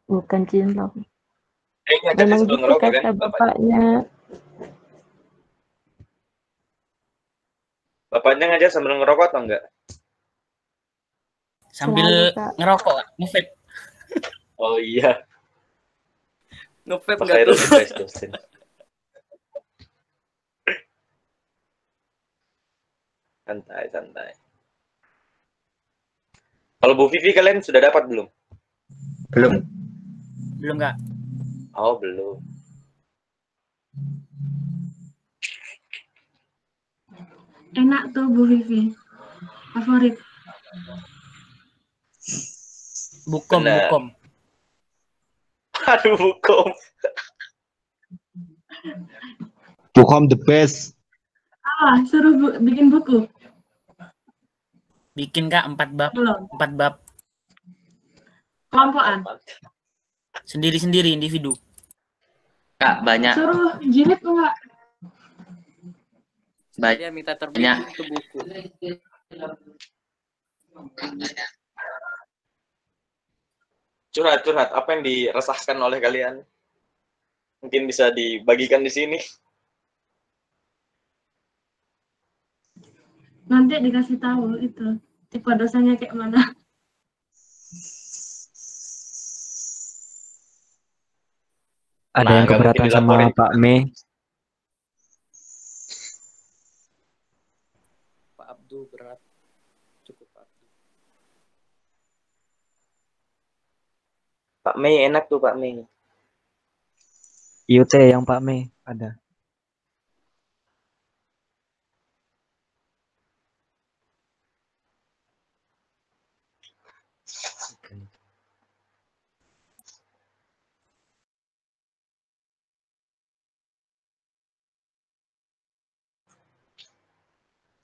Bukan cinlok. Ngajar Memang sebelum gitu ngerokok kata kan? bapaknya. Bapaknya ngajar sambil ngerokok atau enggak? Sambil Selalu, Kak. ngerokok, nge-vape. Oh iya. Nge-vape Pak nggak Khairul tuh? surprise dosen. Santai, santai. Kalau Bu Vivi kalian sudah dapat belum? Belum. Belum, Kak. Oh, belum. Enak tuh Bu Vivi. Favorit. Bukom. Aduh, bukom. Bukom the best. Suruh bikin buku. Bikin, Kak, 4 bab. Belum. 4 bab. Kelompokan. Sendiri-sendiri individu. Kak, banyak. Suruh jilid enggak? Banyak. Minta terbitin ke buku. Curhat, apa yang diresahkan oleh kalian? Mungkin bisa dibagikan di sini. Nanti dikasih tahu itu tipe dosanya kayak mana. Ada yang keberatan sama Pak Mei. Pak Abdul berat. Cukup Pak Abdul. Pak Mei enak tuh Pak Mei. IUT yang Pak Mei ada.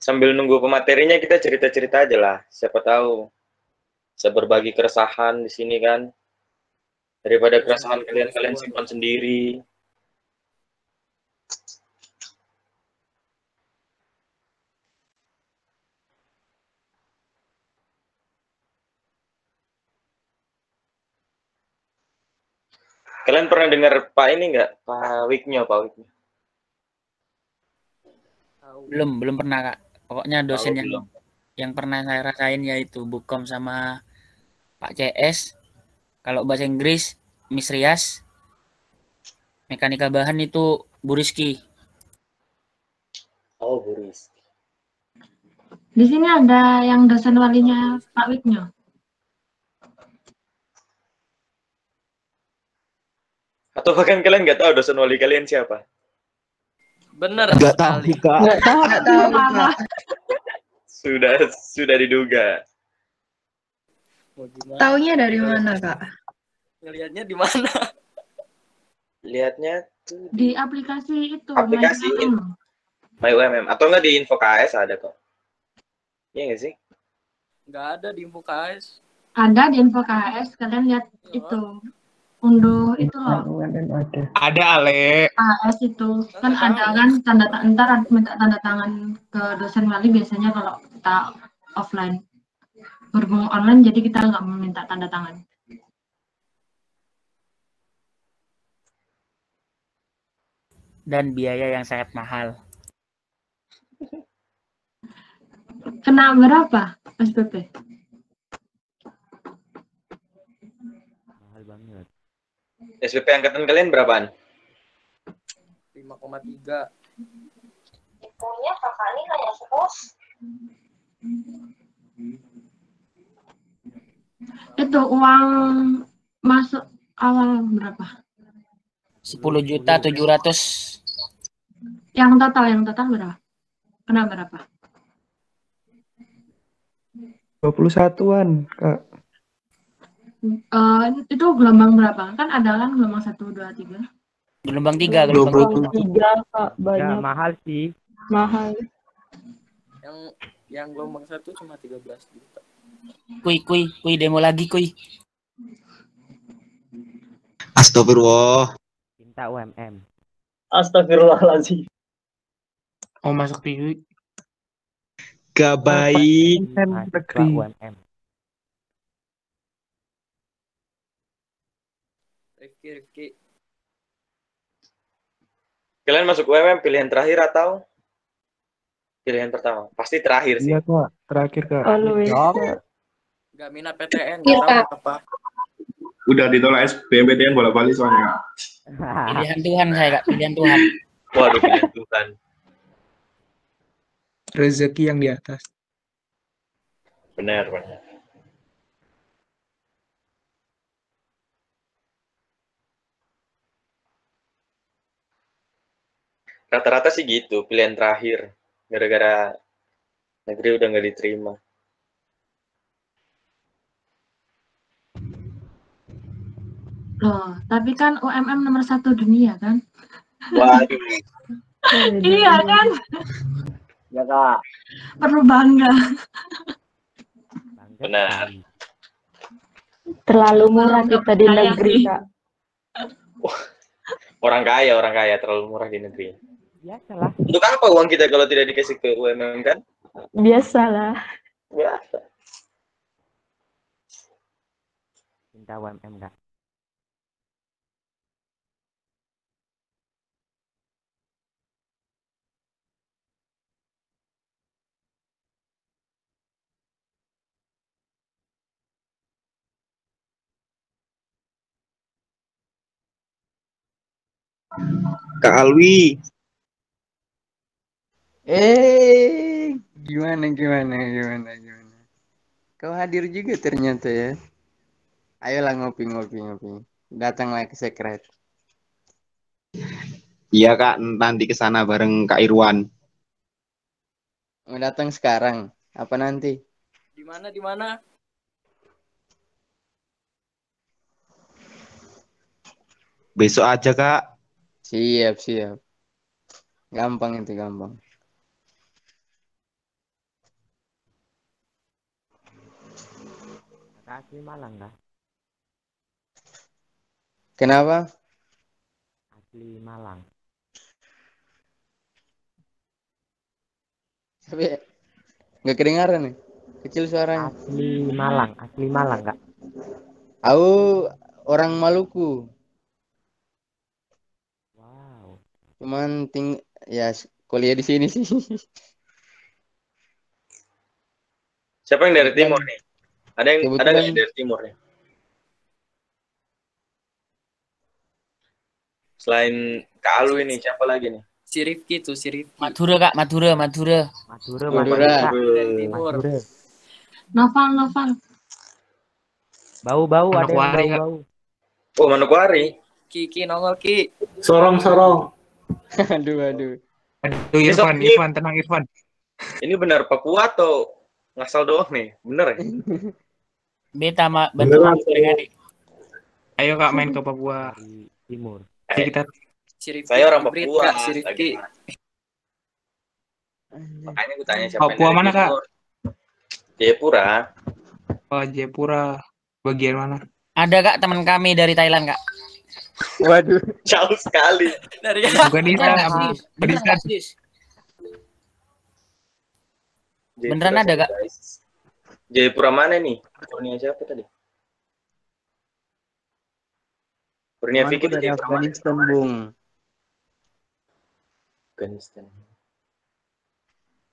Sambil nunggu pematerinya kita cerita-cerita aja lah. Siapa tahu bisa berbagi keresahan di sini kan. Daripada keresahan kalian simpan sendiri. Kalian pernah dengar Pak ini nggak? Pak Wiknyo. Belum pernah Kak. Pokoknya dosen yang pernah saya rasain yaitu Bukom sama Pak CS. Kalau bahasa Inggris Miss Rias. Mekanika bahan itu Bu Rizky. Oh, Bu Rizky. Di sini ada yang dosen walinya Pak Wiknyo. Atau bahkan kalian nggak tahu dosen wali kalian siapa? Bener. Nggak tahu Kak. Nggak tahu. Sudah diduga. Taunya dari mana Kak? Ngelihatnya di mana? Lihatnya tuh Di aplikasi itu. aplikasi My UMM. Atau nggak di Info KS ada kok. Iya nggak sih? Nggak ada di Info KS. Ada di Info KS. Kalian lihat itu. Unduh itu loh. Ada Ale. AS itu kan ada kan ntar minta tanda tangan ke dosen wali biasanya kalau kita offline. Berhubung online jadi kita nggak meminta tanda tangan. Dan biaya yang sangat mahal. Kena berapa SPP? Mahal banget. SPP angkatan kalian berapaan? 5,3. Punya kakak ini kayak sepos. Itu uang masuk awal berapa? 10.700.000. Yang total berapa? Kena berapa? 21-an, Kak. Itu gelombang berapa? Kan ada kan gelombang 1, 2, 3. Gelombang 3, gelombang 3 Kak, Ya, banyak. mahal sih. Mahal. Yang gelombang 1 cuma 13 juta. Kuy demo lagi kuy. Astagfirullah. Cinta UMM. Astagfirullahaladzim. Oh masuk TV. Gak baik. Mahasiswa UMM. Rifki. Kalian masuk UMM pilihan terakhir atau pilihan pertama? Pasti terakhir sih. Iya, Kak. Terakhir, Kak. Always. Nggak minat PTN, Iya, nggak tahu apa. Udah ditolak SBMPTN bola-balik soalnya. Pilihan Tuhan saya Kak, pilihan Tuhan. Waduh, pilihan Tuhan. Rezeki yang di atas. Benar. Rata-rata sih gitu, pilihan terakhir. Gara-gara negeri udah nggak diterima. Loh, tapi kan UMM nomor 1 dunia kan? Waduh. Iya kan? Ya Kak. Perlu bangga. Benar. Terlalu murah kita di negeri Kak. Orang kaya terlalu murah di negeri. Biasalah. Untuk apa uang kita kalau tidak dikasih ke UMM kan? Biasalah. Biasa. Minta UMM enggak? Kak Alwi. Gimana? Kau hadir juga ternyata ya. Ayolah ngopi. Datanglah ke sekret. Iya Kak, nanti ke sana bareng Kak Irwan. Mau datang sekarang? Apa nanti? Di mana? Besok aja Kak. Siap. Gampang. Asli Malang enggak? Kenapa? Asli Malang. Tapi nggak kedengaran nih. Kecil suaranya. Asli Malang enggak? Aku orang Maluku. Wow. Cuman ya kuliah di sini sih. Siapa yang dari timur nih? Ada nggak Kebetulan yang dari timur nih? Selain Kak Alu ini siapa lagi nih? Si Rifki. Madura, Kak, Madura. Madura. Dari timur. Noval. Bau ada yang Manokwari, Kak. bau. Oh, Manokwari. Ki nongol Ki. Sorong. Aduh. Irfan, tenang Irfan. Ini benar Papua atau ngasal doang nih? Bener ya? Beta bantu adik. Ayo Kak main ke Papua. Dari timur. Kita Saya orang Papua. Si Rifki. Makanya gue tanya siapa Papua yang dari mana, Kak? timur. Jayapura. Oh, Jayapura. Bagian mana? Ada, Kak, teman kami dari Thailand, Kak. Waduh. Jauh sekali. Dari Beneran ada, Kak? Jayapura mana nih? Kurnia siapa tadi? Kurnia Temanku Vicky itu dari Jayapura mana? Afghanistan, Bung. Afghanistan.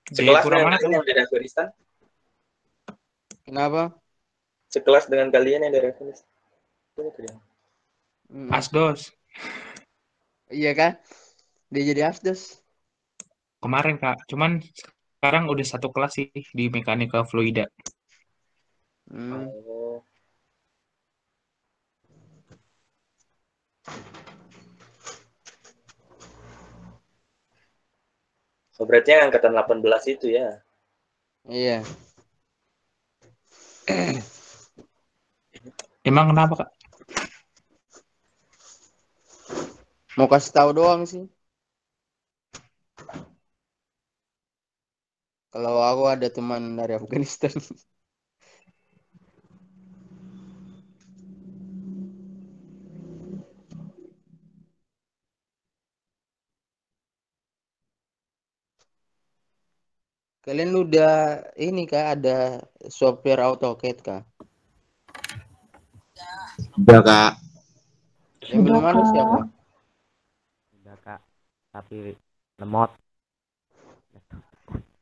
Sekelas Jayapura dengan mana, kalian yang dari Afghanistan? Kenapa? Sekelas dengan kalian yang dari Afghanistan. Asdos. Iya kan? Dia jadi Asdos. Kemarin Kak, cuman sekarang udah satu kelas sih di mekanika fluida. Oh. So, berarti yang angkatan 18 itu ya? Iya. Emang kenapa Kak? Mau kasih tahu doang sih. Kalau aku ada teman dari Afghanistan. Kalian udah ini Kak, ada software AutoCAD Kak? Udah Kak. Yang belum ada siapa? Udah Kak. Tapi lemot.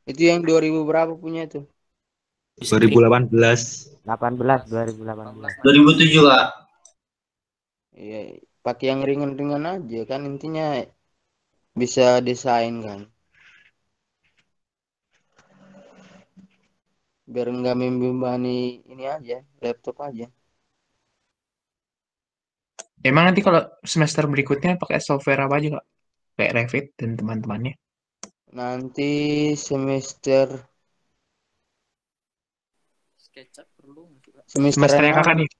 Itu yang 2000 berapa punya itu? 2018. 2018. 2007 Kak. Iya, pakai yang ringan-ringan aja kan, intinya bisa desain kan. Biar nggak membebani ini aja, laptop aja. Emang nanti kalau semester berikutnya pakai software apa aja Kak? Kayak Revit dan teman-temannya. Nanti semester SketchUp perlu nggak sih, Pak? Semesternya Kakak nih.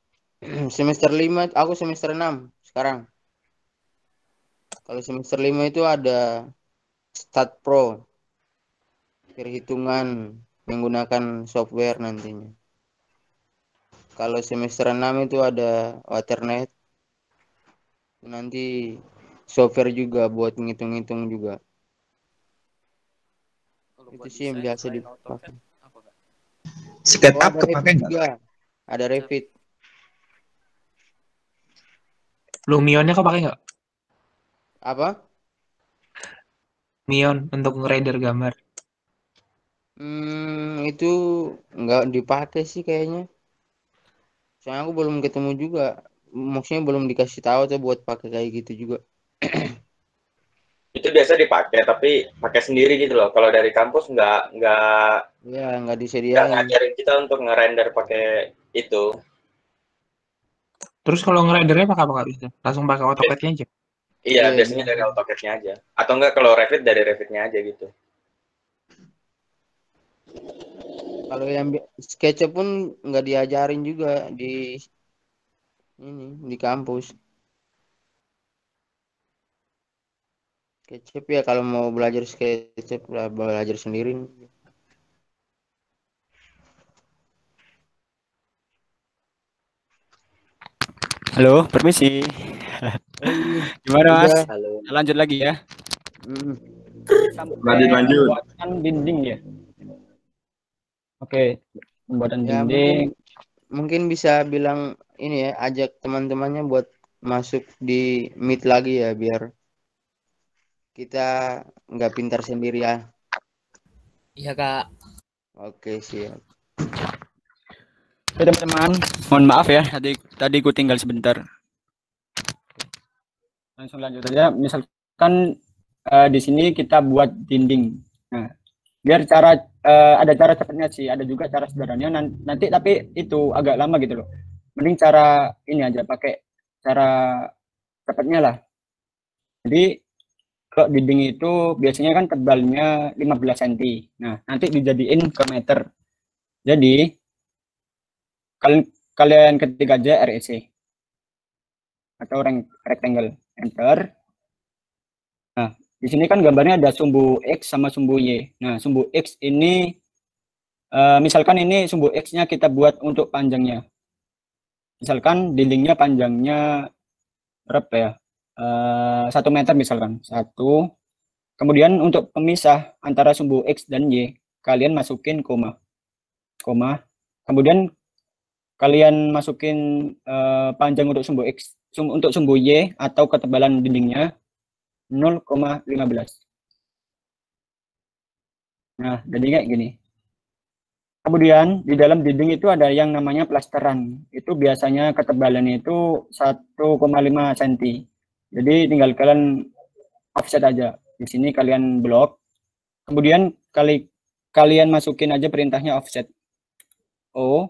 Semester 5, aku semester 6 sekarang. Kalau semester 5 itu ada Stat Pro. Perhitungan menggunakan software nantinya. Kalau semester 6 itu ada Waternet nanti software juga buat ngitung-ngitung juga. Kalau Itu buat sih yang desain biasa selain dipakai. AutoCAD apa Kak? SketchUp ada kepake Revit nggak? juga. Ada Revit. Lumionnya kepake nggak? Apa? Lumion untuk ngerender gambar. Itu nggak dipakai sih kayaknya. Soalnya aku belum ketemu juga. Maksudnya belum dikasih tahu tuh buat pakai kayak gitu juga. Itu biasa dipakai, tapi pakai sendiri gitu loh. Kalau dari kampus nggak Ya, nggak nggak disediain. ngajarin kita untuk ngerender pakai itu. Terus kalau ngerendernya pakai apa nggak bisa? Langsung pakai AutoCAD-nya aja. Iya, Iya, biasanya dari AutoCAD-nya aja. Atau enggak kalau Revit dari Revit-nya aja gitu. Kalau yang SketchUp pun nggak diajarin juga di kampus. SketchUp ya kalau mau belajar SketchUp lah belajar sendiri. Halo, permisi. Gimana Mas? Udah. Halo. Lanjut lagi ya. Lanjut. Pembuatan dinding ya. Oke, pembuatan Ya dinding. mungkin bisa bilang ini ya, ajak teman-temannya buat masuk di Meet lagi ya biar kita nggak pintar sendiri ya. Iya Kak. Oke, siap. Oke teman-teman, mohon maaf ya, tadi aku tinggal sebentar. Langsung lanjut aja. Misalkan di sini kita buat dinding. Nah, biar ada cara cepatnya sih, ada juga cara sederhananya nanti, tapi itu agak lama gitu loh. Mending cara ini aja, pakai cara cepatnya lah. Jadi kalau dinding itu biasanya kan tebalnya 15 cm. Nah, nanti dijadiin ke meter. Jadi kalian ketik aja REC atau rectangle, enter. Nah, di sini kan gambarnya ada sumbu X sama sumbu Y. Nah, sumbu X ini misalkan ini sumbu X-nya kita buat untuk panjangnya. Misalkan dindingnya panjangnya berapa ya? 1 meter misalkan. 1. Kemudian untuk pemisah antara sumbu X dan Y, kalian masukin koma. Kemudian kalian masukin panjang untuk sumbu X, untuk sumbu Y atau ketebalan dindingnya 0,15. Nah, jadi kayak gini. Kemudian di dalam dinding itu ada yang namanya plasteran. Itu biasanya ketebalannya itu 1,5 cm. Jadi tinggal kalian offset aja. Di sini kalian blok. Kemudian kalian masukin aja perintahnya offset. O,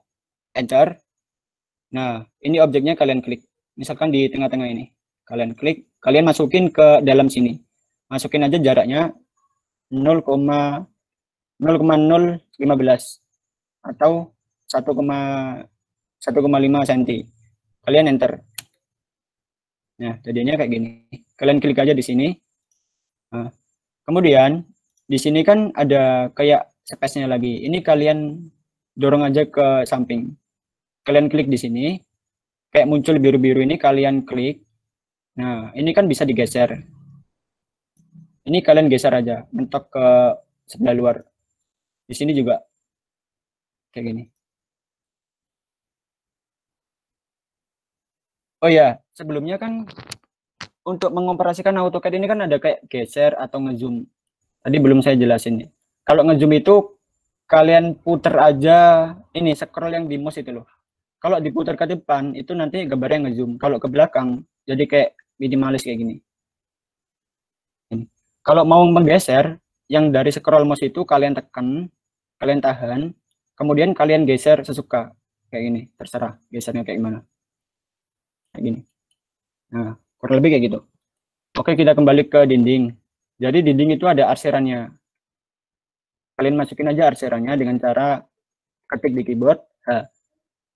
enter. Nah, ini objeknya kalian klik. Misalkan di tengah-tengah ini. Kalian klik, kalian masukin ke dalam sini. Masukin aja jaraknya 0,015 atau 1,5 cm. Kalian enter. Nah, jadinya kayak gini. Kalian klik aja di sini. Nah, kemudian di sini kan ada kayak space-nya lagi. Ini kalian dorong aja ke samping. Kalian klik di sini. Kayak muncul biru-biru ini kalian klik. Nah, ini kan bisa digeser. Ini kalian geser aja, mentok ke sebelah luar. Di sini juga kayak gini. Oh ya, sebelumnya kan untuk mengoperasikan AutoCAD ini kan ada kayak geser atau ngezoom. Tadi belum saya jelasin nih. Kalau ngezoom itu kalian puter aja ini scroll yang di mouse itu loh. Kalau diputar ke depan itu nanti gambarnya ngezoom. Kalau ke belakang jadi kayak minimalis kayak gini. Kalau mau menggeser yang dari scroll mouse itu kalian tekan, kalian tahan, kemudian kalian geser sesuka kayak gini, terserah gesernya kayak gimana. Kayak gini. Nah, kurang lebih kayak gitu. Oke, kita kembali ke dinding. Jadi dinding itu ada arsirannya. Kalian masukin aja arsirannya dengan cara ketik di keyboard H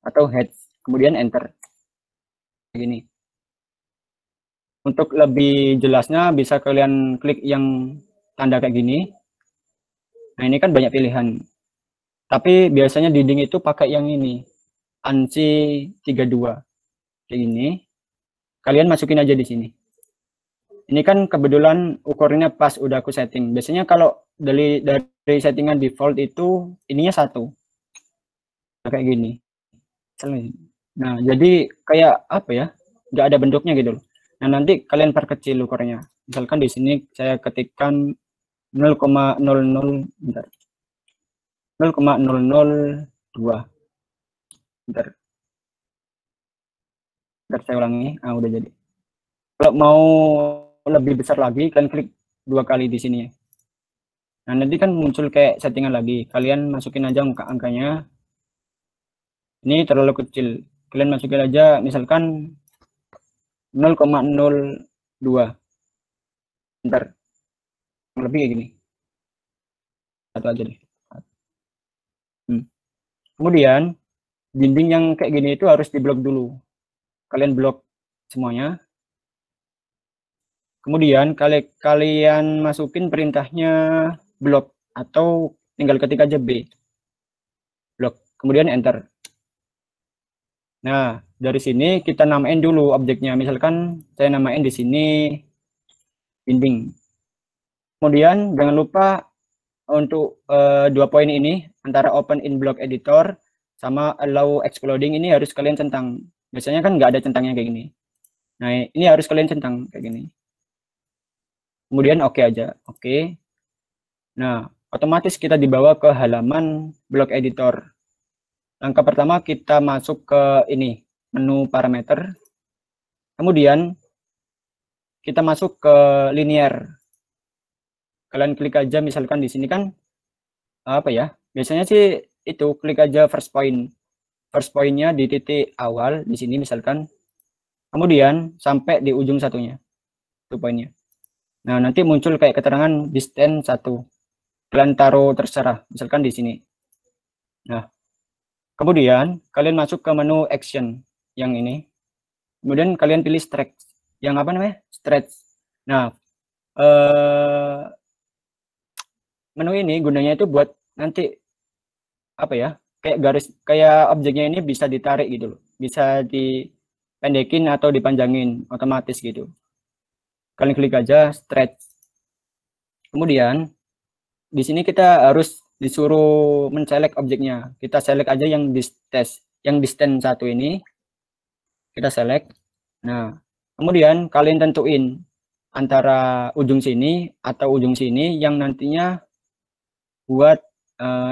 atau head, kemudian enter. Kayak gini. Untuk lebih jelasnya bisa kalian klik yang tanda kayak gini. Nah, ini kan banyak pilihan. Tapi biasanya dinding itu pakai yang ini. ANSI 32. Kayak gini. kalian masukin aja di sini. Ini kan kebetulan ukurannya pas udah aku setting. Biasanya kalau dari settingan default itu ininya 1. Nah, kayak gini. Nah, jadi kayak apa ya? Nggak ada bentuknya gitu loh. Nah, nanti kalian perkecil ukurannya. Misalkan di sini saya ketikkan 0,00 bentar. 0,002. Bentar. Bentar saya ulangi. Ah, udah jadi. Kalau mau lebih besar lagi, kalian klik 2 kali di sini. Nah, nanti kan muncul kayak settingan lagi. Kalian masukin aja angkanya. Ini terlalu kecil. Kalian masukin aja misalkan 0,02. Bentar. Lebih kayak gini. Satu aja deh. Kemudian dinding yang kayak gini itu harus diblok dulu. Kalian blok semuanya. Kemudian kalian masukin perintahnya blok atau tinggal ketik aja B. Blok. Kemudian enter. Nah, dari sini kita namain dulu objeknya. Misalkan saya namain di sini dinding. Kemudian jangan lupa untuk 2 poin ini antara open in block editor sama allow exploding ini harus kalian centang. Biasanya kan nggak ada centangnya kayak gini. Nah, ini harus kalian centang kayak gini. Kemudian oke aja. Oke. Nah, otomatis kita dibawa ke halaman block editor. Langkah pertama kita masuk ke ini, menu parameter. Kemudian kita masuk ke linear. Kalian klik aja misalkan di sini kan apa ya? Biasanya sih itu klik aja first point. First point-nya di titik awal di sini misalkan. Kemudian sampai di ujung satunya. Itu poinnya. Nah, nanti muncul kayak keterangan distance 1. Kalian taruh terserah, misalkan di sini. Nah, kemudian kalian masuk ke menu action yang ini. Kemudian kalian pilih stretch. Yang apa namanya? Stretch. Nah, menu ini gunanya itu buat nanti apa ya? Kayak garis, kayak objeknya ini bisa ditarik gitu loh. Bisa dipendekin atau dipanjangin otomatis gitu. Kalian klik aja stretch. Kemudian di sini kita harus disuruh menselect objeknya. Kita select aja yang distance 1 ini. Kita select. Nah, kemudian kalian tentuin antara ujung sini atau ujung sini yang nantinya buat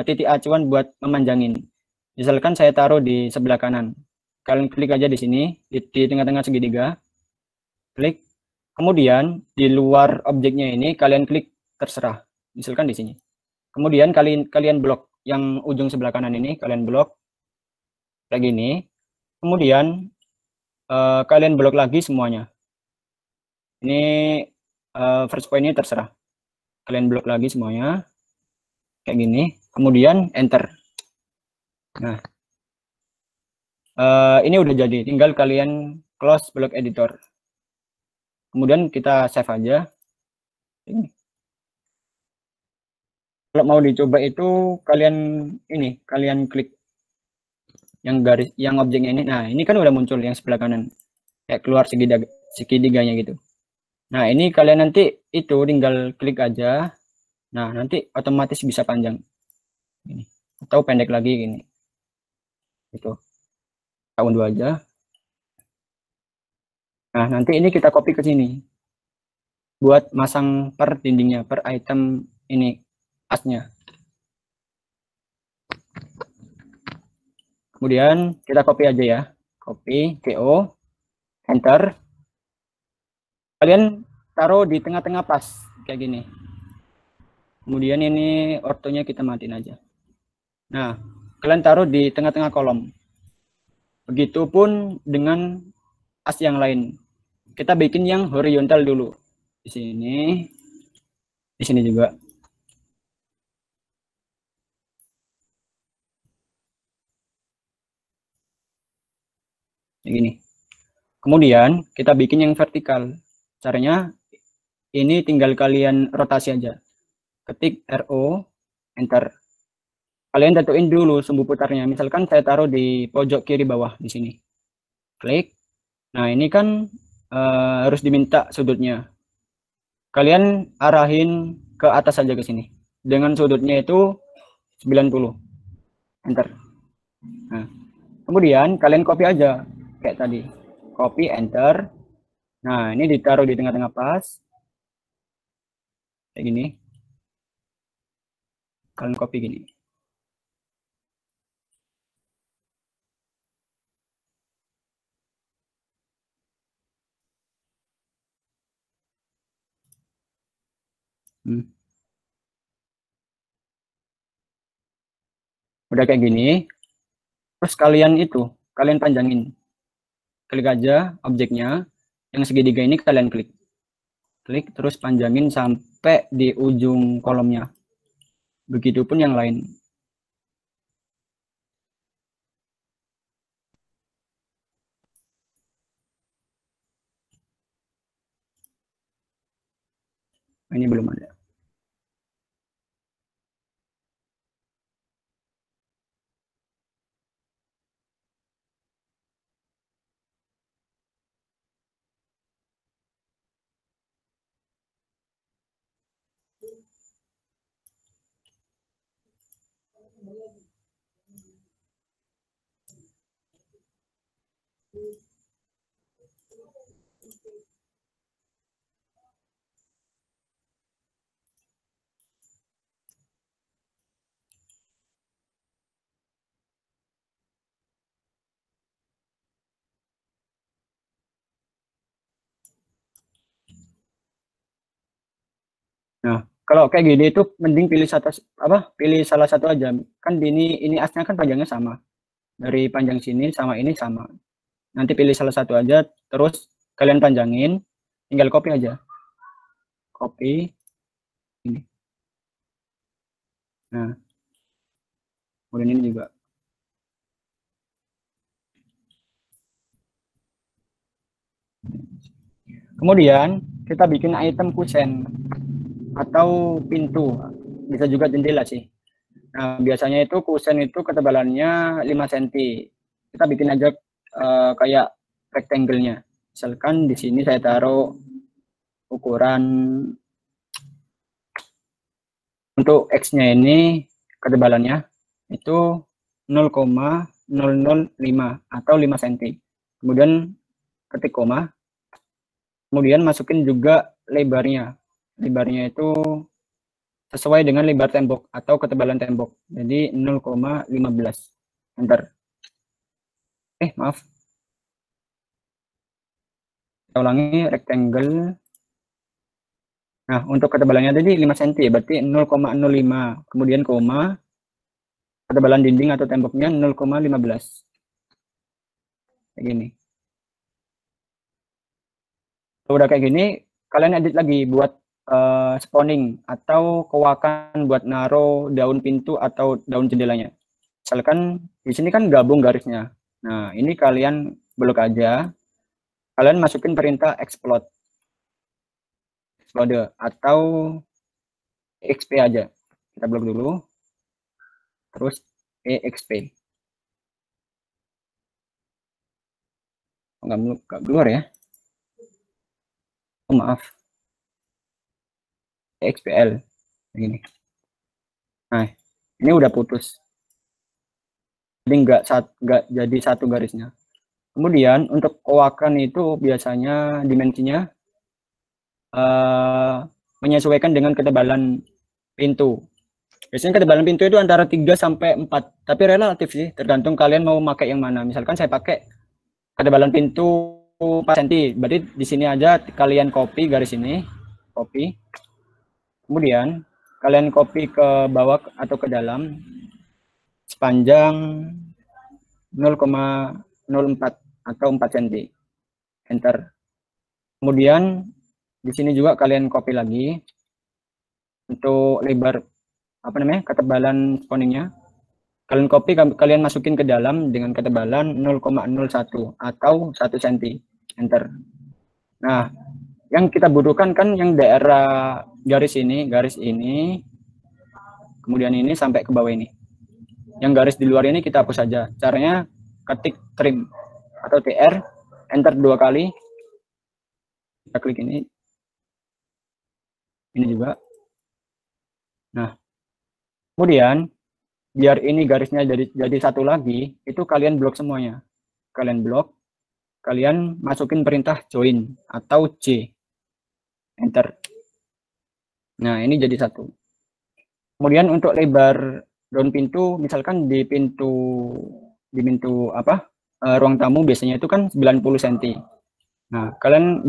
titik acuan buat memanjangin. Misalkan saya taruh di sebelah kanan. Kalian klik aja di sini di tengah-tengah segitiga. Klik. Kemudian di luar objeknya ini kalian klik terserah. Misalkan di sini. Kemudian kalian blok yang ujung sebelah kanan ini, kalian blok kayak gini. Kemudian kalian blok lagi semuanya. Ini first point ini terserah. Kalian blok lagi semuanya kayak gini. Kemudian enter. Nah, ini udah jadi. Tinggal kalian close block editor. Kemudian kita save aja. Ini. Kalau mau dicoba itu kalian klik yang garis, yang objeknya ini. Nah, ini kan udah muncul yang sebelah kanan. Kayak keluar segitiganya gitu. Nah, ini kalian nanti itu tinggal klik aja. Nah, nanti otomatis bisa panjang. Ini. Atau pendek lagi gini. Itu. Kita unduh aja. Nah, nanti ini kita copy ke sini. Buat masang per dindingnya, per item ini asnya. Kemudian kita copy aja ya. Copy, CO, enter. Kalian taruh di tengah-tengah pas, kayak gini. Kemudian ini ortonya kita matiin aja. Nah, kalian taruh di tengah-tengah kolom. Begitupun dengan as yang lain. Kita bikin yang horizontal dulu. Di sini juga. Begini. Kemudian kita bikin yang vertikal. Caranya ini tinggal kalian rotasi aja. Ketik RO, enter. Kalian tentuin dulu sumbu putarnya. Misalkan saya taruh di pojok kiri bawah di sini. Klik. Nah, ini kan harus diminta sudutnya. Kalian arahin ke atas saja ke sini. Dengan sudutnya itu 90. Enter. Nah, kemudian kalian copy aja kayak tadi. Copy, enter. Nah, ini ditaruh di tengah-tengah pas. Kayak gini. Kalian copy gini. Udah kayak gini. Terus kalian panjangin. Klik aja objeknya. Yang segitiga ini kalian klik. Klik terus panjangin sampai di ujung kolomnya. Begitupun yang lain. Ini belum ada. Nah, kalau kayak gini itu mending pilih salah satu aja. Kan ini asnya kan panjangnya sama. Dari panjang sini sama ini sama. Nanti pilih salah satu aja, terus kalian panjangin, tinggal copy aja. Copy ini. Nah, kemudian ini juga. Kemudian kita bikin item kusen atau pintu, bisa juga jendela sih. Nah, biasanya itu kusen itu ketebalannya 5 cm. Kita bikin aja kayak rectangle-nya. Misalkan di sini saya taruh ukuran untuk X-nya ini ketebalannya itu 0,005 atau 5 cm. Kemudian ketik koma. Kemudian masukin juga lebarnya. Lebarnya itu sesuai dengan lebar tembok atau ketebalan tembok. Jadi 0,15. Enter. Maaf. Kita ulangi rectangle. Nah, untuk ketebalannya tadi 5 cm, berarti 0,05. Kemudian koma. Ketebalan dinding atau temboknya 0,15. Kayak gini. Kalau udah kayak gini, kalian edit lagi buat spawning atau kewakan buat naruh daun pintu atau daun jendelanya. Misalkan di sini kan gabung garisnya. Nah, ini kalian blok aja. Kalian masukin perintah explode atau exp aja. Kita blok dulu. Terus exp. Nggak keluar ya. Oh, maaf. XPL begini. Nah, ini udah putus. Jadi nggak jadi satu garisnya. Kemudian untuk kewakan itu biasanya dimensinya menyesuaikan dengan ketebalan pintu. Biasanya ketebalan pintu itu antara 3 sampai 4, tapi relatif sih, tergantung kalian mau pakai yang mana. Misalkan saya pakai ketebalan pintu 4 cm, berarti di sini aja kalian copy garis ini, copy. Kemudian kalian copy ke bawah atau ke dalam sepanjang 0,04 atau 4 cm. Enter. Kemudian di sini juga kalian copy lagi untuk lebar ketebalan spawningnya. Kalian copy, kalian masukin ke dalam dengan ketebalan 0,01 atau 1 cm. Enter. Nah, yang kita butuhkan kan yang daerah garis ini, kemudian ini sampai ke bawah ini. Yang garis di luar ini kita hapus saja. Caranya ketik trim atau tr, enter 2 kali. Kita klik ini juga. Nah, kemudian biar ini garisnya jadi satu lagi, itu kalian blok semuanya. Kalian blok, kalian masukin perintah join atau J. Enter. Nah, ini jadi satu. Kemudian untuk lebar daun pintu, misalkan di pintu ruang tamu biasanya itu kan 90 cm. Nah, kalian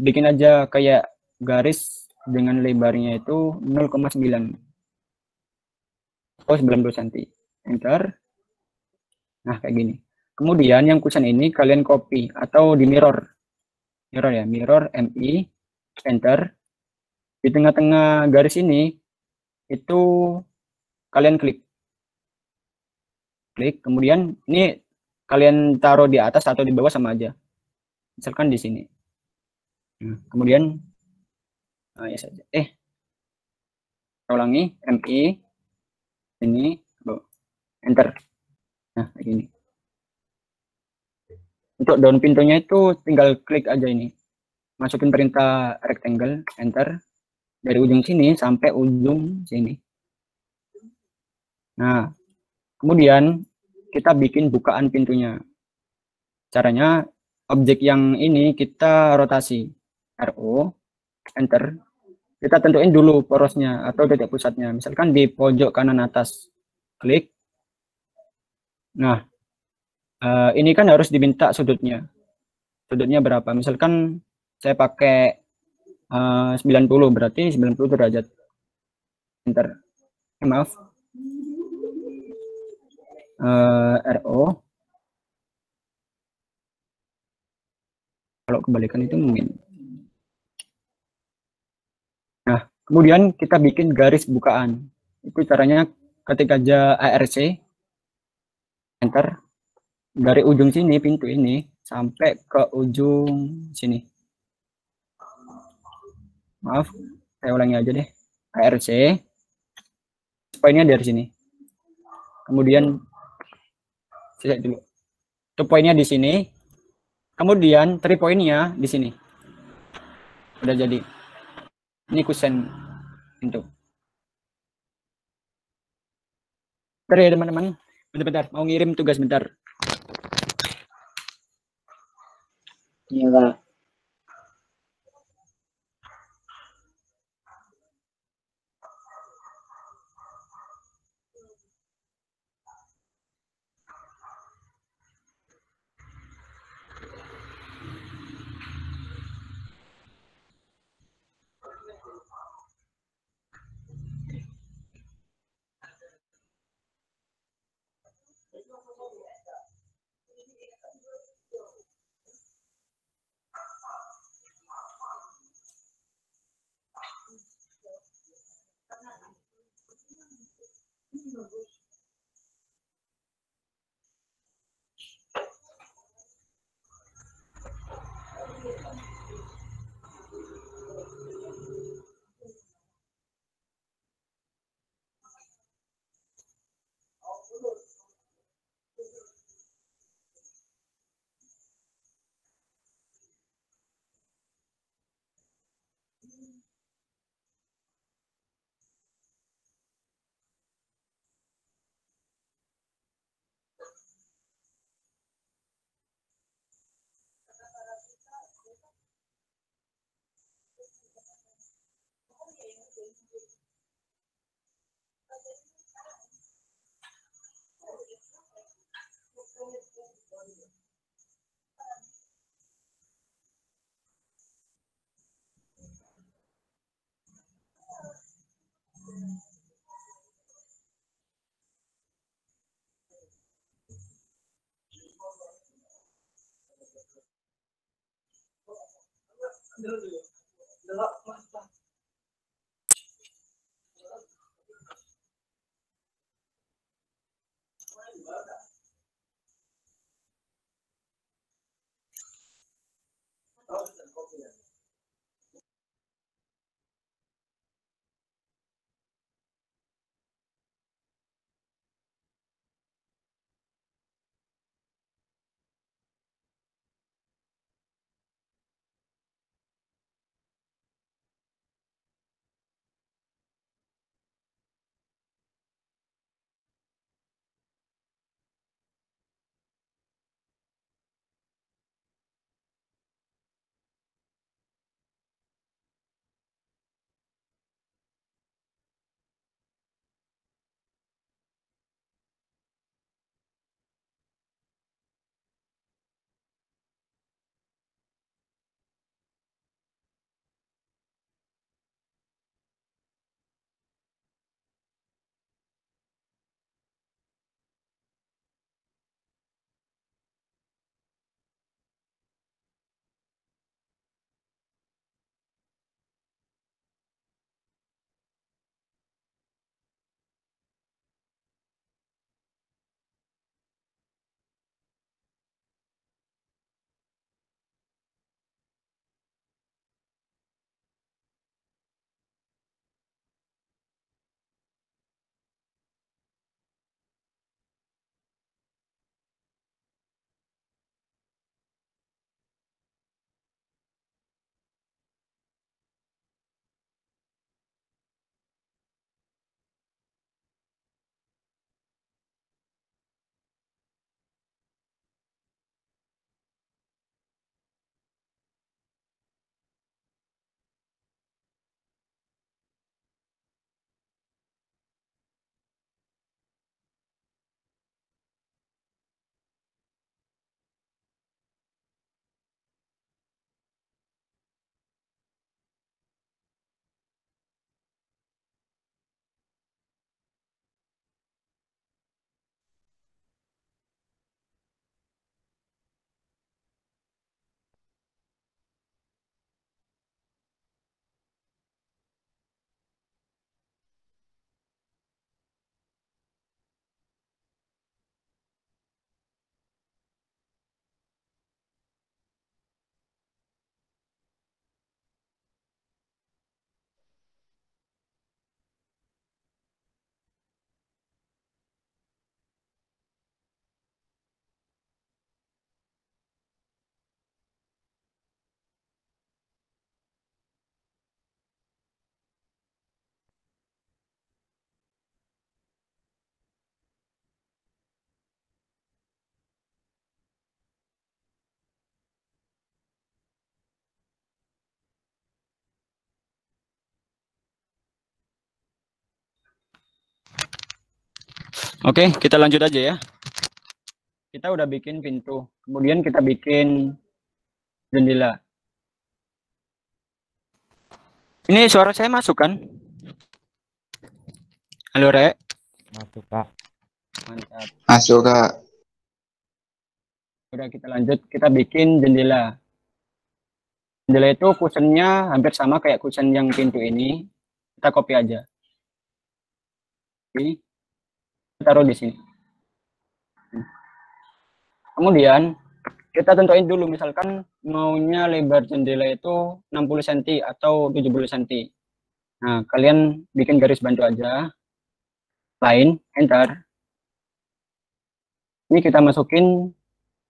bikin aja kayak garis dengan lebarnya itu 0,9 atau 90 cm. Enter. Nah, kayak gini. Kemudian yang kusen ini kalian copy atau di mirror. Mirror ya, mirror MI, enter. Di tengah-tengah garis ini itu kalian klik. Kemudian ini kalian taruh di atas atau di bawah sama aja. Misalkan di sini. Nah, kemudian ya saja. Ulangi MI ini enter. Nah, kayak gini. Untuk daun pintunya itu tinggal klik aja ini. Masukin perintah rectangle, enter. Dari ujung sini sampai ujung sini. Nah, kemudian kita bikin bukaan pintunya. Caranya objek yang ini kita rotasi. RO, enter. Kita tentuin dulu porosnya atau titik pusatnya. Misalkan di pojok kanan atas. Klik. Nah, ini kan harus diminta sudutnya. Sudutnya berapa? Misalkan saya pakai 90, berarti 90 derajat. Enter. Maaf. RO. Kalau kebalikan itu mungkin. Nah, kemudian kita bikin garis bukaan. Itu caranya ketik aja ARC. Enter. Dari ujung sini, pintu ini, sampai ke ujung sini. Maaf, saya ulangi aja deh. ARC. Poinnya dari sini. Kemudian, saya dulu. Itu poinnya di sini. Kemudian, 3 poinnya di sini. Udah jadi. Ini kusen pintu. Bentar ya teman-teman. Bentar, mau ngirim tugas bentar. Iya, Kak. Oke, kita lanjut aja ya. Kita udah bikin pintu, kemudian kita bikin jendela. Ini suara saya masuk kan? Halo, Rek. Masuk, Kak. Mantap. Masuk, Kak. Udah, kita lanjut. Kita bikin jendela. Jendela itu kusennya hampir sama kayak kusen yang pintu ini. Kita copy aja. Ini taruh di sini. Kemudian kita tentuin dulu, misalkan maunya lebar jendela itu 60 cm atau 70 cm. Nah, kalian bikin garis bantu aja. Line, enter. Ini kita masukin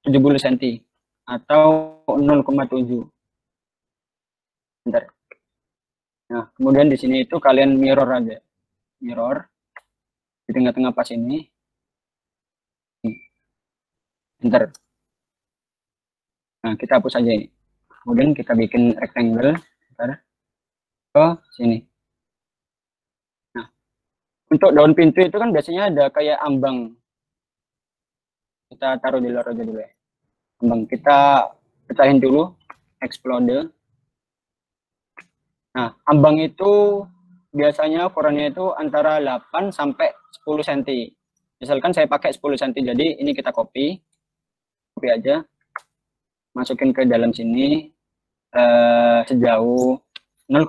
70 cm atau 0,7. Enter. Nah, kemudian di sini itu kalian mirror aja. Mirror di tengah-tengah pas ini. Enter. Nah, kita hapus aja ini. Kemudian kita bikin rectangle. Bentar. Ke sini. Nah, untuk daun pintu itu kan biasanya ada kayak ambang. Kita taruh di luar aja dulu ya. Ambang. Kita pecahin dulu. Explode. Nah, ambang itu biasanya ukurannya itu antara 8 sampai 10 cm. Misalkan saya pakai 10 cm, jadi ini kita copy aja, masukin ke dalam sini sejauh 0,1.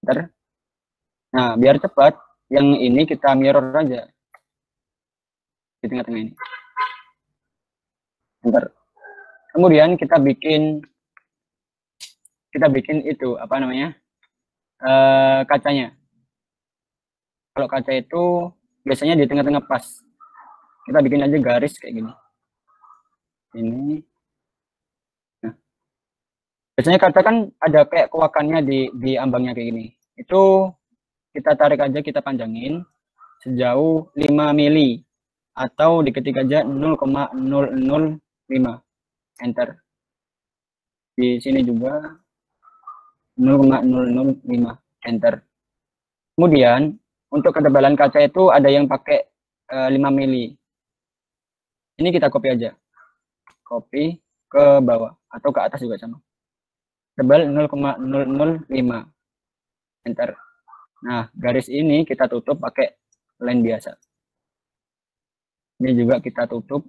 Bentar. Nah, biar cepat, yang ini kita mirror aja di tengah-tengah ini. Bentar. Kemudian kita bikin itu apa namanya, kacanya. Kalau kaca itu biasanya di tengah-tengah pas. Kita bikin aja garis kayak gini. Ini. Nah. Biasanya kaca kan ada kayak kuakannya di ambangnya kayak gini. Itu kita tarik aja, kita panjangin sejauh 5 mili atau diketik aja 0,005. Enter. Di sini juga 0,005. Enter. Kemudian untuk ketebalan kaca itu ada yang pakai 5 mili. Ini kita copy aja. Copy ke bawah atau ke atas juga sama. Tebal 0,005. Enter. Nah, garis ini kita tutup pakai line biasa. Ini juga kita tutup